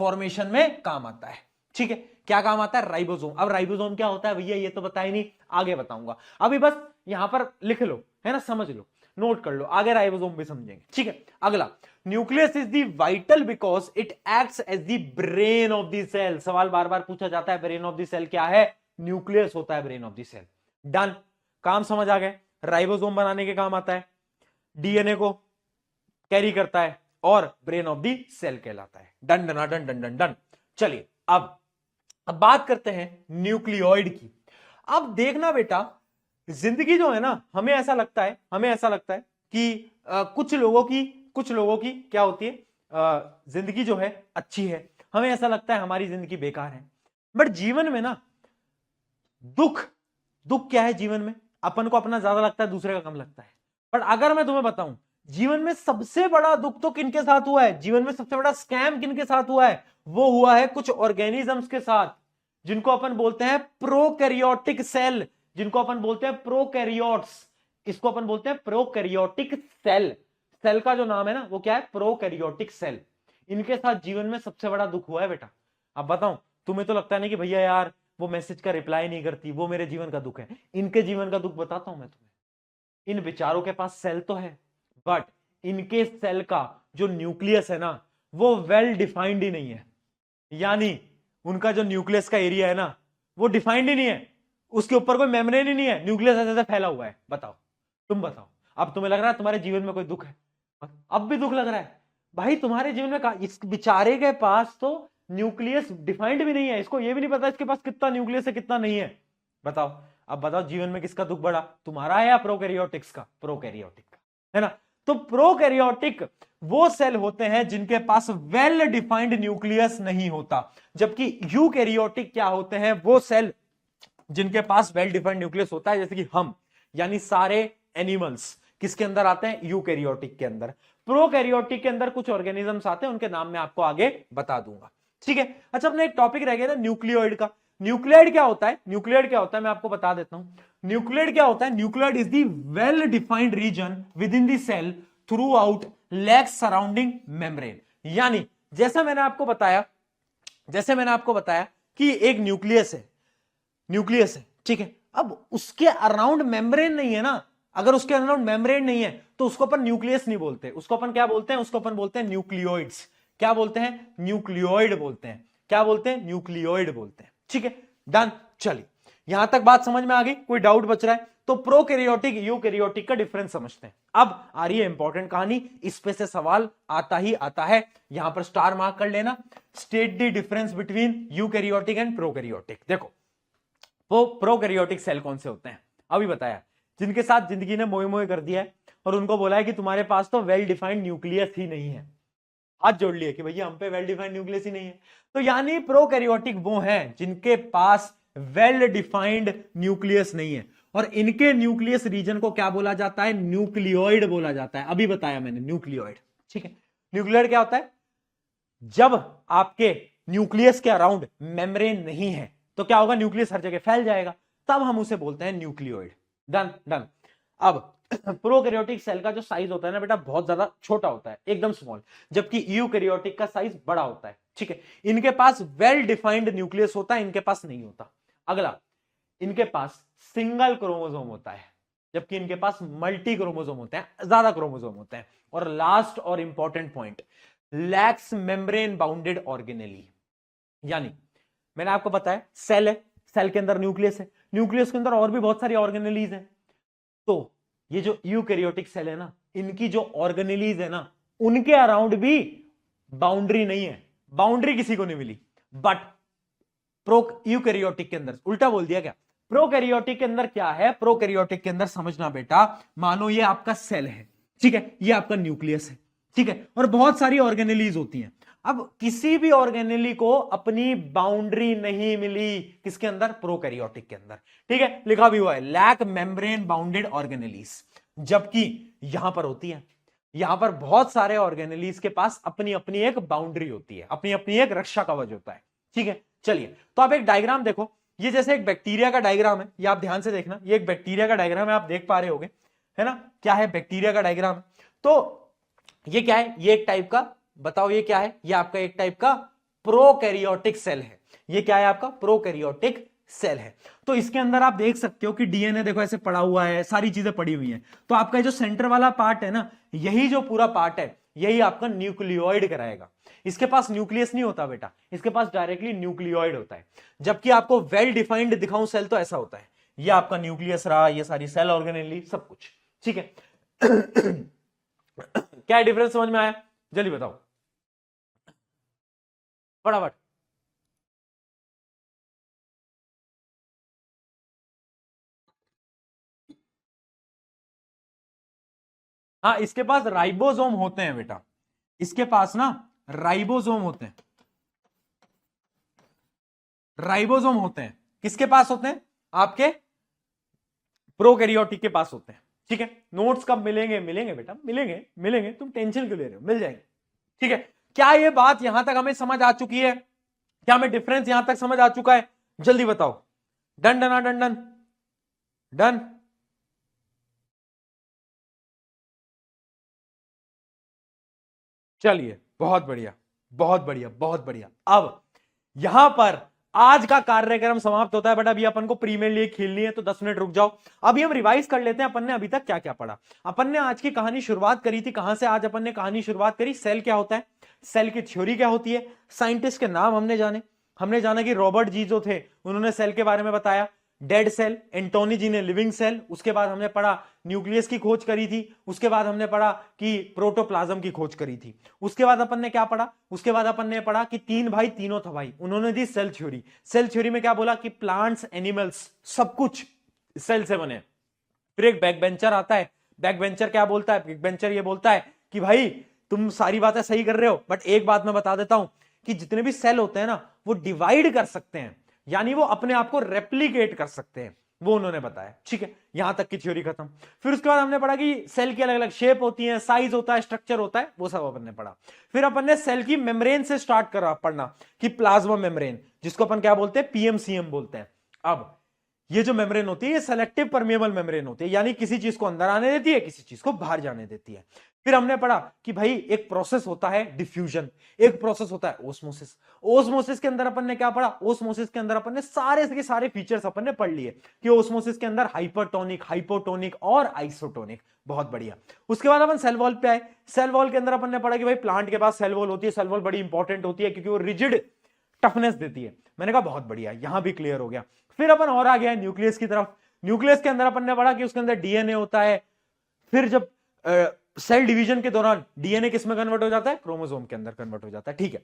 फॉर्मेशन में काम आता है। ठीक है, क्या काम आता है, राइबोसोम। अब राइबोसोम क्या होता है भैया, ये तो बताया नहीं, आगे बताऊंगा। अभी बस यहां पर लिख लो, है ना, समझ लो, नोट कर लो, आगे राइबोसोम भी समझेंगे। ठीक है, अगला, nucleus is the vital because it acts as the brain of the cell. सवाल बार बार पूछा जाता है, ब्रेन ऑफ द सेल क्या है, न्यूक्लियस होता है brain of the cell. Done, काम समझ आ गए। राइबोसोम बनाने के काम आता है, डीएनए को कैरी करता है और ब्रेन ऑफ द सेल कहलाता है। Done done done done done done. चलिए अब बात करते हैं न्यूक्लियोइड की। अब देखना बेटा, जिंदगी जो है ना, हमें ऐसा लगता है कि कुछ लोगों की क्या होती है, जिंदगी जो है अच्छी है, हमें ऐसा लगता है हमारी जिंदगी बेकार है। बट जीवन में ना दुख क्या है जीवन में, अपन को अपना ज्यादा लगता है, दूसरे का कम लगता है। बट अगर मैं तुम्हें बताऊं, जीवन में सबसे बड़ा दुख तो किनके साथ हुआ है, जीवन में सबसे बड़ा स्कैम किनके साथ हुआ है, वो हुआ है कुछ ऑर्गेनिजम्स के साथ, जिनको अपन बोलते हैं प्रोकैरियोटिक सेल, जिनको अपन बोलते हैं प्रोकैरियोट्स। इसको अपन बोलते हैं प्रोकैरियोटिक सेल। सेल का जो नाम है ना, वो क्या है, प्रोकैरियोटिक सेल। इनके साथ जीवन में सबसे बड़ा दुख हुआ है बेटा। अब बताऊं, तुम्हें तो लगता नहीं कि भैया यार वो मैसेज का रिप्लाई नहीं करती, वो मेरे जीवन का दुख है। इनके जीवन का दुख बताता हूं मैं तुम्हें। इन बेचारों के पास सेल तो है, बट इनके सेल का जो न्यूक्लियस है ना, वो वेल डिफाइंड ही नहीं है। यानी उनका जो न्यूक्लियस का एरिया है ना, वो डिफाइंड ही नहीं है, उसके ऊपर कोई मेम्ब्रेन ही नहीं है, न्यूक्लियस ऐसे फैला हुआ है। बताओ, तुम बताओ, अब तुम्हें लग रहा है तुम्हारे जीवन में कोई दुख है, अब भी दुख लग रहा है भाई तुम्हारे जीवन में। इस बेचारे के पास तो न्यूक्लियस डिफाइंड भी नहीं है, इसको ये भी नहीं पता इसके पास कितना न्यूक्लियस है कितना नहीं है। बताओ, अब बताओ जीवन में किसका दुख बड़ा, तुम्हारा है या प्रोकैरियोटिक्स का, प्रोकैरियोटिक का, है ना। तो प्रोकैरियोटिक वो सेल होते हैं जिनके पास वेल डिफाइंड न्यूक्लियस नहीं होता, जबकि यूकैरियोटिक क्या होते हैं, वो सेल जिनके पास वेल डिफाइंड न्यूक्लियस होता है, जैसे कि हम, यानी सारे एनिमल्स किसके अंदर आते हैं, यूकैरियोटिक के अंदर। प्रोकैरियोटिक के अंदर कुछ ऑर्गेनिजम्स आते हैं, उनके नाम मैं आपको आगे बता दूंगा। ठीक है, अच्छा अपना एक टॉपिक रह गया ना न्यूक्लियोइड का। न्यूक्लियोइड क्या होता है, न्यूक्लियोइड क्या होता है मैं आपको बता देता हूं। न्यूक्लियोइड क्या होता है, nucleoid is the well defined region within the cell throughout lacks surrounding membrane. यानी जैसा मैंने आपको बताया कि एक न्यूक्लियस है, ठीक है। अब उसके अराउंड मेम्ब्रेन नहीं है ना, अगर उसके अराउंड मेम्ब्रेन नहीं है तो उसको अपन न्यूक्लियस नहीं बोलते, उसको अपन क्या बोलते हैं, उसको अपन बोलते हैं न्यूक्लियोइड्स। क्या बोलते हैं, न्यूक्लियोइड बोलते हैं। क्या बोलते हैं, न्यूक्लियोइड बोलते हैं। ठीक है, डन। चलिए यहां तक बात समझ में आ गई, कोई डाउट बच रहा है तो प्रोकैरियोटिक यूकैरियोटिक का डिफरेंस समझते हैं। अब आ रही है इंपॉर्टेंट कहानी, इस पे से सवाल आता ही आता है, यहां पर स्टार मार्क कर लेना। State the difference between eukaryotic and prokaryotic. देखो वो प्रोकैरियोटिक सेल कौन से होते हैं, अभी बताया, जिनके साथ जिंदगी ने मोए मोए कर दिया है और उनको बोला है कि तुम्हारे पास तो वेल डिफाइंड न्यूक्लियस ही नहीं है। हाथ जोड़ लिए कि भैया हम पे वेल डिफाइंड न्यूक्लियस ही नहीं है। तो यानी प्रोकैरियोटिक वो हैं जिनके पास वेल डिफाइंड न्यूक्लियस नहीं है, और इनके न्यूक्लियस रीजन को क्या बोला जाता है, न्यूक्लियोइड बोला जाता है। अभी बताया मैंने, न्यूक्लियोइड। ठीक है, न्यूक्लियोइड क्या होता है, जब आपके न्यूक्लियस के अराउंड मेम्ब्रेन नहीं है तो क्या होगा, न्यूक्लियस हर जगह फैल जाएगा, तब हम उसे बोलते हैं न्यूक्लियोइड। Done done. अब प्रोकैरियोटिक सेल का जो साइज होता है ना बेटा बहुत ज्यादा छोटा होता है, एकदम स्मॉल, जबकि यूकैरियोटिक का साइज बड़ा होता है। ठीक है, इनके पास वेल डिफाइंड न्यूक्लियस होता है, इनके पास नहीं होता। अगला, इनके पास सिंगल क्रोमोसोम होता है, जबकि इनके पास मल्टी क्रोमोसोम होते हैं, ज्यादा क्रोमोसोम होते हैं। और लास्ट और important point, lakhs membrane bounded organelle. यानी मैंने आपको बताया सेल है, सेल के अंदर न्यूक्लियस है, न्यूक्लियस के अंदर और भी बहुत सारी ऑर्गेनेलीज हैं। तो ये जो यूकैरियोटिक सेल है ना, इनकी जो ऑर्गेनेलीज है ना, उनके अराउंड भी बाउंड्री नहीं है, बाउंड्री किसी को नहीं मिली। बट प्रो यूकैरियोटिक के अंदर उल्टा बोल दिया क्या, प्रोकैरियोटिक के अंदर क्या है, प्रोकैरियोटिक के अंदर समझना बेटा, मानो ये आपका सेल है, ठीक है, ये आपका न्यूक्लियस है, ठीक है, और बहुत सारी ऑर्गेनेलीज होती हैं। अब किसी भी ऑर्गेनेली को अपनी बाउंड्री नहीं मिली, किसके अंदर, प्रोकैरियोटिक के अंदर। ठीक है, लिखा भी हुआ है लैक मेम्ब्रेन बाउंडेड ऑर्गेनेलीज, जबकि यहां पर होती है, यहां पर बहुत सारे ऑर्गेनेलीज के पास अपनी अपनी एक बाउंड्री होती है, अपनी अपनी एक रक्षा कवच होता है। ठीक है, चलिए तो आप एक डायग्राम देखो, ये जैसे एक बैक्टीरिया का डायग्राम है, ये आप ध्यान से देखना, ये एक बैक्टीरिया का डायग्राम है, आप देख पा रहे होगे, है ना, क्या है, बैक्टीरिया का डायग्राम। तो ये क्या है, ये एक टाइप का, बताओ ये क्या है, ये आपका एक टाइप का प्रोकैरियोटिक सेल है। ये क्या है, आपका प्रोकैरियोटिक सेल है। तो इसके अंदर आप देख सकते हो कि डीएनए देखो ऐसे पड़ा हुआ है, सारी चीजें पड़ी हुई हैं। तो आपका जो सेंटर वाला पार्ट है ना, यही जो पूरा पार्ट है, यही आपका न्यूक्लियोइड कराएगा। इसके पास न्यूक्लियस नहीं होता बेटा, इसके पास डायरेक्टली न्यूक्लियोइड होता है। जबकि आपको वेल डिफाइंड दिखाऊं सेल तो ऐसा होता है, ये आपका न्यूक्लियस रहा, ये सारी सेल ऑर्गेनेली सब कुछ। ठीक है क्या डिफरेंस समझ में आया, जल्दी बताओ फटाफट। हाँ, इसके पास राइबोसोम होते हैं बेटा, इसके पास ना राइबोसोम होते हैं, राइबोसोम होते हैं, किसके पास होते हैं, आपके प्रोकैरियोटिक के पास होते हैं। ठीक है, नोट्स कब मिलेंगे, मिलेंगे बेटा, मिलेंगे मिलेंगे, तुम टेंशन क्यों ले रहे हो, मिल जाएंगे। ठीक है, क्या ये बात यहां तक हमें समझ आ चुकी है, क्या हमें डिफरेंस यहां तक समझ आ चुका है, जल्दी बताओ। Done done done done done. चलिए, बहुत बढ़िया बहुत बढ़िया बहुत बढ़िया। अब यहां पर आज का कार्यक्रम समाप्त होता है, बट अभी अपन को प्रीमियर लीग खेलनी है, तो 10 मिनट रुक जाओ। अभी हम रिवाइज कर लेते हैं, अपन ने अभी तक क्या क्या पढ़ा। अपन ने आज की कहानी शुरुआत करी थी, कहां से आज अपन ने कहानी शुरुआत करी, सेल क्या होता है, सेल की थ्योरी क्या होती है, साइंटिस्ट के नाम हमने जाने, हमने जाना कि रॉबर्ट जी जो थे उन्होंने सेल के बारे में बताया, डेड सेल, एंटोनी जी ने लिविंग सेल, उसके बाद हमने पढ़ा न्यूक्लियस की खोज करी थी, उसके बाद हमने पढ़ा कि प्रोटोप्लाज्म की खोज करी थी, उसके बाद अपन ने क्या पढ़ा, उसके बाद अपन ने पढ़ा कि तीन भाई तीनों था भाई, उन्होंने दी सेल थ्योरी। सेल थ्योरी में क्या बोला कि प्लांट्स, एनिमल्स सब कुछ सेल से बने। फिर एक बैक बेंचर आता है, बैक बेंचर क्या बोलता है, बैक बेंचर ये बोलता है कि भाई तुम सारी बातें सही कर रहे हो, बट एक बात मैं बता देता हूं कि जितने भी सेल होते हैं ना, वो डिवाइड कर सकते हैं, यानी वो अपने आप को रेप्लीकेट कर सकते हैं, वो उन्होंने बताया। ठीक है, यहां तक की थ्योरी खत्म। फिर उसके बाद हमने पढ़ा कि सेल की अलग अलग शेप होती है, साइज होता है, स्ट्रक्चर होता है, वो सब अपन ने पढ़ा। फिर अपन ने सेल की मेम्ब्रेन से स्टार्ट करा पढ़ना कि प्लाज्मा मेम्ब्रेन, जिसको अपन क्या बोलते हैं, पीएमसीएम बोलते हैं। अब ये जो मेम्ब्रेन होती है, ये सेलेक्टिव परमेबल मेम्ब्रेन होती है, यानी किसी चीज को अंदर आने देती है, किसी चीज को बाहर जाने देती है। फिर हमने पढ़ा कि भाई एक प्रोसेस होता है डिफ्यूजन, एक प्रोसेस होता है ओस्मोसिस। ओस्मोसिस के अंदर अपन ने क्या पढ़ा, ओस्मोसिस के अंदर अपन ने सारे के सारे फीचर्स अपन ने पढ़ लिए कि ओस्मोसिस के अंदर हाइपरटोनिक, हाइपोटोनिक और आइसोटोनिक। बहुत बढ़िया। उसके बाद अपन सेल वॉल पे आए। सेल वॉल के अंदर अपन ने पढ़ा कि भाई प्लांट के पास सेल वॉल होती है, सेल वॉल बड़ी इंपॉर्टेंट होती है क्योंकि वो रिजिड टफनेस देती है। मैंने कहा बहुत बढ़िया, यहां भी क्लियर हो गया। फिर अपन और आ गया न्यूक्लियस की तरफ। न्यूक्लियस के अंदर अपन ने पढ़ा कि उसके अंदर डीएनए होता है। फिर जब सेल डिवीजन के दौरान डीएनए किस में कन्वर्ट हो जाता है, क्रोमोसोम के अंदर कन्वर्ट हो जाता है। ठीक है,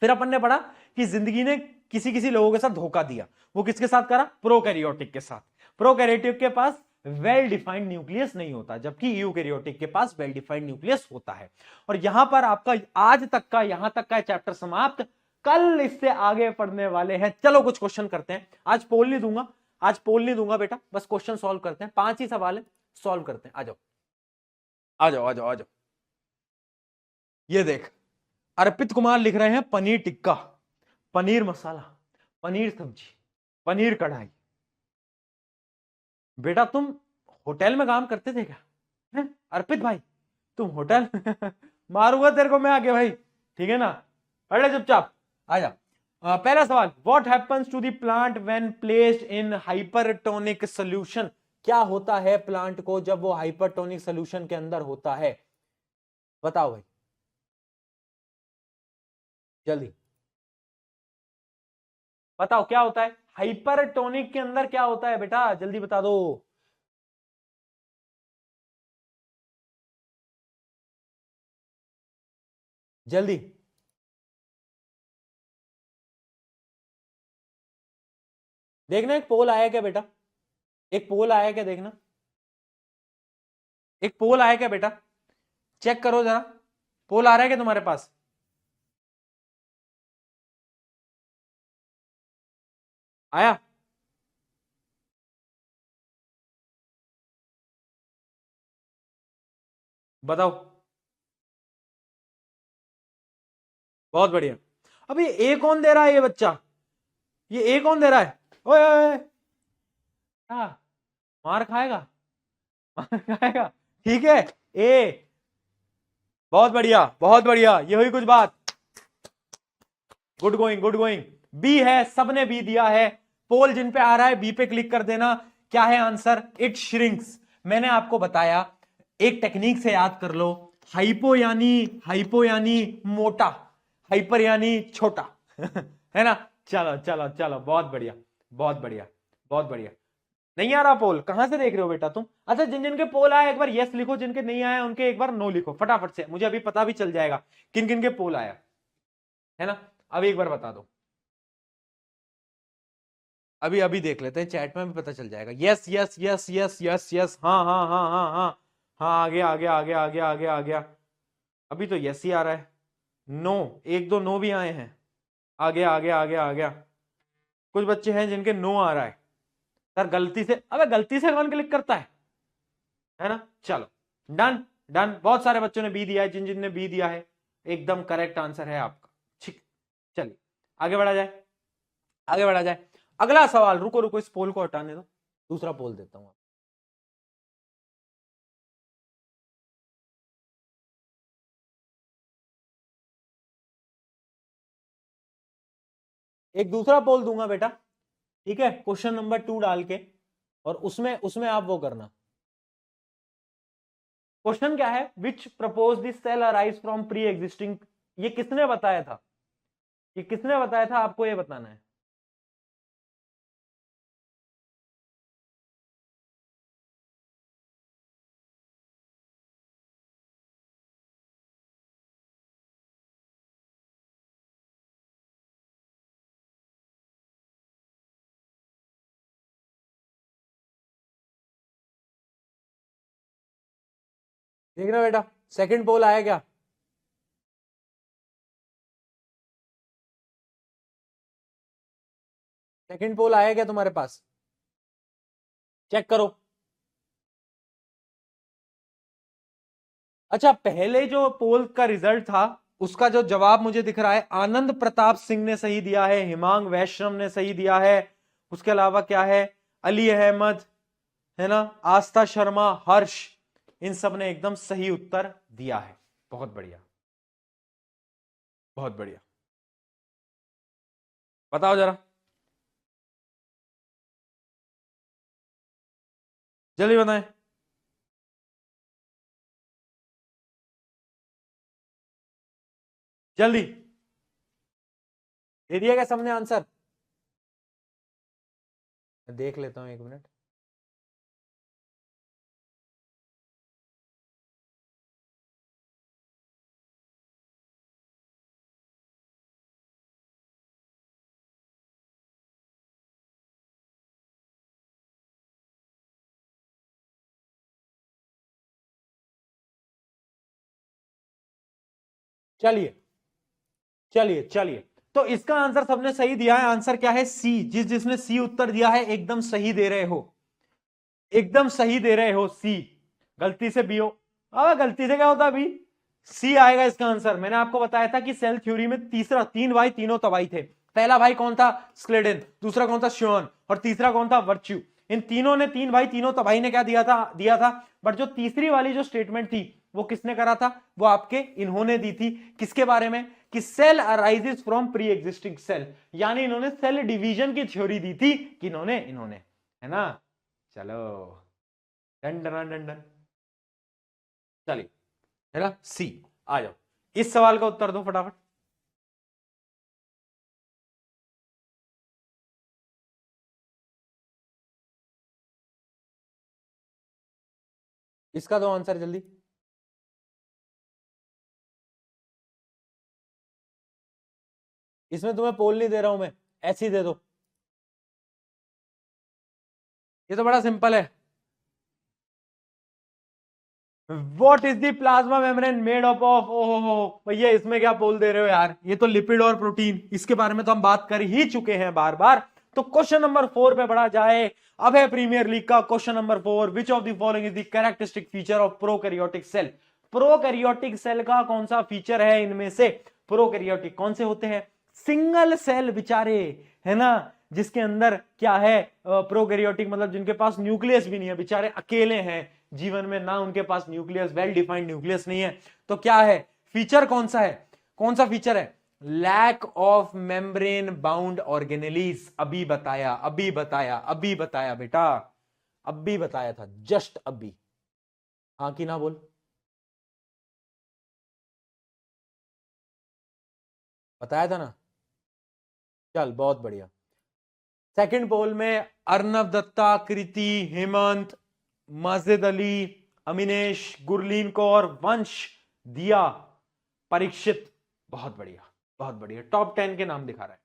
फिर अपन ने पढ़ा कि जिंदगी ने किसी किसी लोगों के साथ धोखा दिया, वो किसके साथ करा, प्रोकैरियोटिक के साथ। प्रोकैरियोटिक के पास वेल डिफाइंड न्यूक्लियस नहीं होता, जबकि यूकैरियोटिक के पास वेल डिफाइंड न्यूक्लियस होता है। और यहां पर आपका आज तक का यहां तक का चैप्टर समाप्त। कल इससे आगे पढ़ने वाले हैं। चलो कुछ क्वेश्चन करते हैं, आज पोल नहीं दूंगा, आज पोल नहीं दूंगा बेटा, बस क्वेश्चन सॉल्व करते हैं। 5 ही सवाल है, सॉल्व करते हैं। आ जाओ आ जाओ आ जाओ आ जाओ। ये देख, अर्पित कुमार लिख रहे हैं पनीर टिक्का, पनीर मसाला, पनीर सब्जी, पनीर कढ़ाई। बेटा तुम होटल में काम करते थे क्या? हैं? अर्पित भाई तुम होटल मारूंगा तेरे को मैं आगे भाई, ठीक है ना? पढ़ ले चुपचाप, आजा। पहला सवाल, what happens to the plant when placed in hypertonic solution? क्या होता है प्लांट को जब वो हाइपरटोनिक सॉल्यूशन के अंदर होता है? बताओ भाई जल्दी बताओ, क्या होता है हाइपरटोनिक के अंदर? क्या होता है बेटा, जल्दी बता दो। जल्दी। देखना एक पोल आया क्या बेटा, एक पोल आया क्या, देखना एक पोल आया क्या बेटा, चेक करो जरा, पोल आ रहा है क्या तुम्हारे पास? आया? बताओ। बहुत बढ़िया। अभी ए कौन दे रहा है ये बच्चा, ये ए कौन दे रहा है? ओए ओए ओए, क्या मार खाएगा? मार खाएगा, ठीक है। ए, बहुत बढ़िया बहुत बढ़िया, ये हुई कुछ बात, good going good going. B है, सबने बी दिया है। पोल जिन पे आ रहा है बी पे क्लिक कर देना। क्या है आंसर? It shrinks. मैंने आपको बताया, एक टेक्निक से याद कर लो, हाइपो यानी मोटा, हाइपर यानी छोटा है ना? चलो चलो चलो, बहुत बढ़िया बहुत बढ़िया बहुत बढ़िया। नहीं आ रहा पोल, कहां से देख रहे हो बेटा तुम? अच्छा, जिन जिन के पोल आया एक बार यस लिखो, जिनके नहीं आया उनके एक बार नो लिखो फटाफट से, मुझे अभी पता भी चल जाएगा किन किन के पोल आया, है ना? अभी एक बार बता दो, अभी अभी देख लेते हैं, चैट में भी पता चल जाएगा। Yes yes yes yes yes yes, हाँ हाँ हाँ हाँ हाँ हाँ, आ गया आ गया आ गया आ गया आ गया आ गया। अभी तो यस ही आ रहा है, नो एक दो नो भी आए हैं, आ गया आ गया आ गया आ गया। कुछ बच्चे हैं जिनके नो आ रहा है। सर गलती से, अबे गलती से कौन क्लिक करता है ना? चलो डन डन, बहुत सारे बच्चों ने बी दिया है, जिन जिन ने बी दिया है एकदम करेक्ट आंसर है आपका, ठीक। चलिए आगे बढ़ा जाए, आगे बढ़ा जाए। अगला सवाल, रुको रुको इस पोल को हटाने दो, दूसरा पोल देता हूं। एक दूसरा पोल दूंगा बेटा, ठीक है, क्वेश्चन नंबर 2 डाल के, और उसमें उसमें आप वो करना। क्वेश्चन क्या है? Which propose this cell arise from pre existing, ये किसने बताया था, ये किसने बताया था, आपको ये बताना है। देख रहे हो बेटा, सेकंड पोल आया क्या? सेकंड पोल आया क्या तुम्हारे पास? चेक करो। अच्छा, पहले जो पोल का रिजल्ट था उसका जो जवाब मुझे दिख रहा है, आनंद प्रताप सिंह ने सही दिया है, हिमांग वैष्णव ने सही दिया है, उसके अलावा क्या है, अली अहमद, है ना, आस्था शर्मा, हर्ष, इन सब ने एकदम सही उत्तर दिया है। बहुत बढ़िया बहुत बढ़िया। बताओ जरा, जल्दी बताएं। जल्दी, दे दिया क्या सबने आंसर? देख लेता हूं, एक मिनट। चलिए चलिए चलिए, तो इसका आंसर सबने सही दिया है। आंसर क्या है? सी। जिसने सी उत्तर दिया है एकदम सही दे रहे हो, एकदम सही दे रहे हो, सी। गलती से बी हो, अब गलती से क्या होता अभी, सी आएगा इसका आंसर। मैंने आपको बताया था कि सेल थ्योरी में तीसरा, तीन भाई तीनों तबाही थे। पहला भाई कौन था? स्क्लेडन, दूसरा कौन था? श्योन, और तीसरा कौन था? वर्च्यू। इन तीनों ने, तीन भाई तीनों तबाही ने क्या दिया था। बट जो तीसरी वाली जो स्टेटमेंट थी वो किसने करा था, वो आपके इन्होंने दी थी। किसके बारे में, कि cell arises from pre existing cell, यानी इन्होंने सेल डिवीजन की थ्योरी दी थी कि इन्होंने है ना। चलो डन डन डन डन, चलिए है ना। सी आ जाओ, इस सवाल का उत्तर दो फटाफट। इसका दो आंसर जल्दी। इसमें तुम्हें पोल नहीं दे रहा हूं मैं, ऐसे ही दे दो। ये तो बड़ा सिंपल है। What is the plasma membrane made up of? ओहो भैया, इसमें क्या पोल दे रहे हो यार, ये तो लिपिड और प्रोटीन, इसके बारे में तो हम बात कर ही चुके हैं बार बार। तो क्वेश्चन नंबर 4 पे बढ़ा जाए। अब है प्रीमियर लीग का question number 4। Which of the following is the characteristic feature of prokaryotic cell? Prokaryotic cell का कौन सा फीचर है इनमें से? प्रोकैरियोटिक कौन से होते हैं? सिंगल सेल बिचारे, है ना, जिसके अंदर क्या है, प्रोकैरियोटिक मतलब जिनके पास न्यूक्लियस भी नहीं है, बेचारे अकेले हैं जीवन में, ना उनके पास न्यूक्लियस, वेल डिफाइंड न्यूक्लियस नहीं है। तो क्या है फीचर, कौन सा है, कौन सा फीचर है? Lack of membrane bound organelles. अभी बताया, अभी बताया, अभी बताया बेटा, अभी बताया था, जस्ट अभी। हाँ कि ना बोल, बताया था ना। चल बहुत बढ़िया। सेकंड पोल में अर्नब दत्ता, कृति, हेमंत, माजिद अली, अमिनेश, गुरलीन कौर, वंश, दिया, परीक्षित। बहुत बढ़िया, बहुत बढ़िया, टॉप 10 के नाम दिखा रहा है।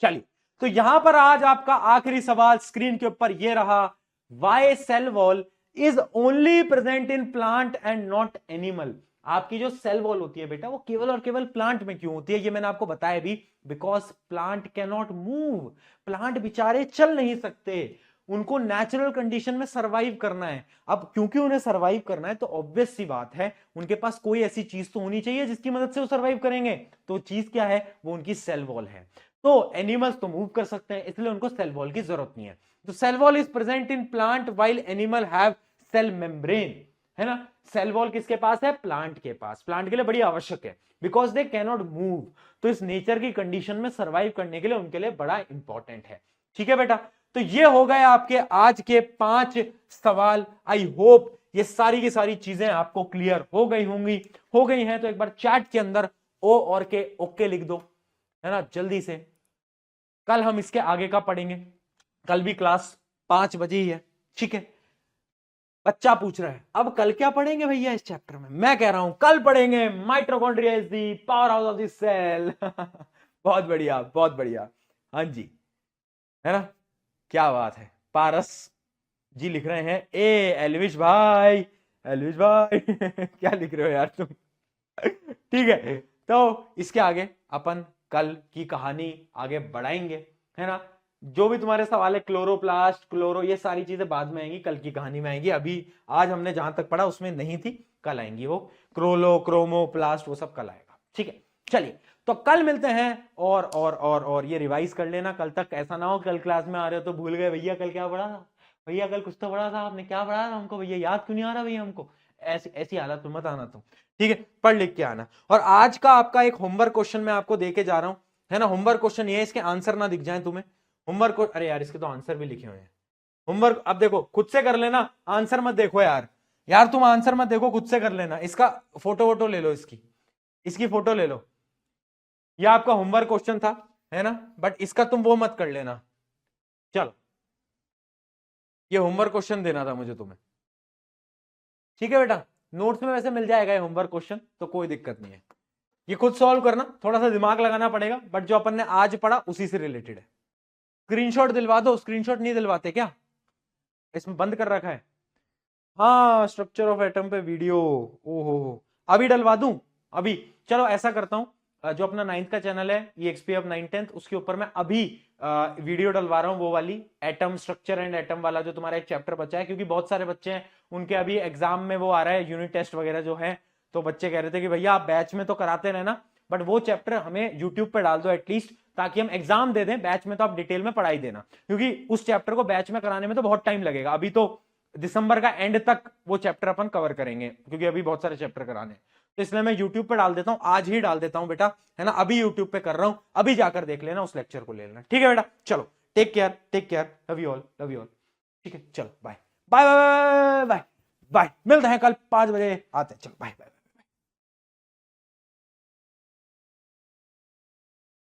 चलिए, तो यहां पर आज आपका आखिरी सवाल स्क्रीन के ऊपर ये रहा। Why cell wall is only present in plant and not animal? आपकी जो सेल वॉल होती है बेटा, वो केवल और केवल प्लांट में क्यों होती है, ये मैंने आपको बताया भी। Because plant can not move, plant बेचारे चल नहीं सकते, उनको नेचुरल कंडीशन में सरवाइव करना है। अब क्योंकि उन्हें सरवाइव करना है, तो ऑब्वियस सी बात है उनके पास कोई ऐसी चीज तो होनी चाहिए जिसकी मदद से वो सरवाइव करेंगे। तो चीज क्या है, वो उनकी सेल वॉल है। तो एनिमल्स तो मूव कर सकते हैं, इसलिए उनको सेल वॉल की जरूरत नहीं है। तो cell wall is present in plant while animal have cell membrane, है ना। सेल वॉल किसके पास है? प्लांट के पास। प्लांट के लिए बड़ी आवश्यक है, because they can not move. तो इस नेचर की कंडीशन में सर्वाइव करने के लिए उनके लिए बड़ा इंपॉर्टेंट है। ठीक है बेटा, तो ये हो गए आपके आज के 5 सवाल। आई होप ये सारी की सारी चीजें आपको क्लियर हो गई होंगी। हो गई हैं तो एक बार चैट के अंदर ओ और के ओके लिख दो, है ना, जल्दी से। कल हम इसके आगे का पढ़ेंगे, कल भी क्लास 5 बजे ही है। ठीक है, बच्चा पूछ रहा है अब कल क्या पढ़ेंगे भैया इस चैप्टर में? मैं कह रहा हूं कल पढ़ेंगे mitochondria is the power house of the cell. बहुत बढ़िया, बहुत बढ़िया। हाँ जी, है ना, क्या बात है। पारस जी लिख रहे हैं ए एलविश भाई, एलविश भाई क्या लिख रहे हो यार तुम? ठीक है, तो इसके आगे अपन कल की कहानी आगे बढ़ाएंगे, है ना। जो भी तुम्हारे सवाल है, क्लोरोप्लास्ट, क्लोरो, ये सारी चीजें बाद में आएंगी, कल की कहानी में आएंगी। अभी आज हमने जहां तक पढ़ा उसमें नहीं थी, कल आएंगी वो क्रोलो, क्रोमोप्लास्ट, वो सब कल आएगा। ठीक है, चलिए, तो कल मिलते हैं। और ये रिवाइज कर लेना कल तक, ऐसा ना हो कल क्लास में आ रहे हो तो भूल गए भैया कल क्या पढ़ा था, भैया कल कुछ तो पढ़ा था आपने, क्या पढ़ा था हमको भैया, याद क्यों नहीं आ रहा भैया हमको। ऐसी ऐसी हालत में मत आना तुम। ठीक है, पढ़ लिख के आना। और आज का आपका एक होमवर्क क्वेश्चन मैं आपको देके जा रहा हूं, है ना। होमवर्क क्वेश्चन ये है, इसके आंसर ना दिख जाए तुम्हें। होमवर्क को, अरे यार इसके तो आंसर भी लिखे हुए हैं। होमवर्क अब देखो, खुद से कर लेना, आंसर मत देखो यार, यार तुम आंसर मत देखो, खुद से कर लेना। इसका फोटो वोटो ले लो, इसकी इसकी फोटो ले लो। ये आपका होमवर्क क्वेश्चन था, है ना, बट इसका तुम वो मत कर लेना। चलो, ये होमवर्क क्वेश्चन देना था मुझे तुम्हें। ठीक है बेटा, नोट्स में वैसे मिल जाएगा ये होमवर्क क्वेश्चन, तो कोई दिक्कत नहीं है। ये खुद सॉल्व करना, थोड़ा सा दिमाग लगाना पड़ेगा, बट जो अपन ने आज पढ़ा उसी से रिलेटेड है। स्क्रीनशॉट दिलवा दो, स्क्रीनशॉट नहीं दिलवाते क्या? इसमें बंद कर रखा है। हाँ, स्ट्रक्चर ऑफ एटम पे वीडियो, ओहो हो, अभी डलवा दूं? अभी चलो ऐसा करता हूं, जो अपना 9th का चैनल है EXP ऑफ 9th 10th, उसके ऊपर मैं अभी वीडियो डलवा रहा हूं, वो वाली एटम स्ट्रक्चर एंड एटम वाला, जो तुम्हारा एक चैप्टर बचा है, क्योंकि बहुत सारे बच्चे हैं उनके अभी एग्जाम में वो आ रहा है, यूनिट टेस्ट वगैरह जो है। तो बच्चे कह रहे थे कि भैया आप बैच में तो कराते रहना, बट वो चैप्टर हमें यूट्यूब पे डाल दो एटलीस्ट, ताकि हम एग्जाम दे दें। बैच में तो आप डिटेल में पढ़ाई देना, क्योंकि उस चैप्टर को बैच में कराने में तो बहुत टाइम लगेगा। अभी तो दिसंबर का एंड तक वो चैप्टर अपन कवर करेंगे, क्योंकि अभी बहुत सारे चैप्टर कराने हैं। तो इसलिए मैं यूट्यूब पे डाल देता हूं, आज ही डाल देता हूं बेटा, है ना। अभी यूट्यूब पे कर रहा हूं, अभी जाकर देख लेना, उस लेक्चर को ले लेना, ठीक है बेटा। चलो take care, take care, love you all, love you all. ठीक है, चलो bye bye bye bye bye. मिलते हैं कल 5 बजे, आते हैं, चलो बाय बाय।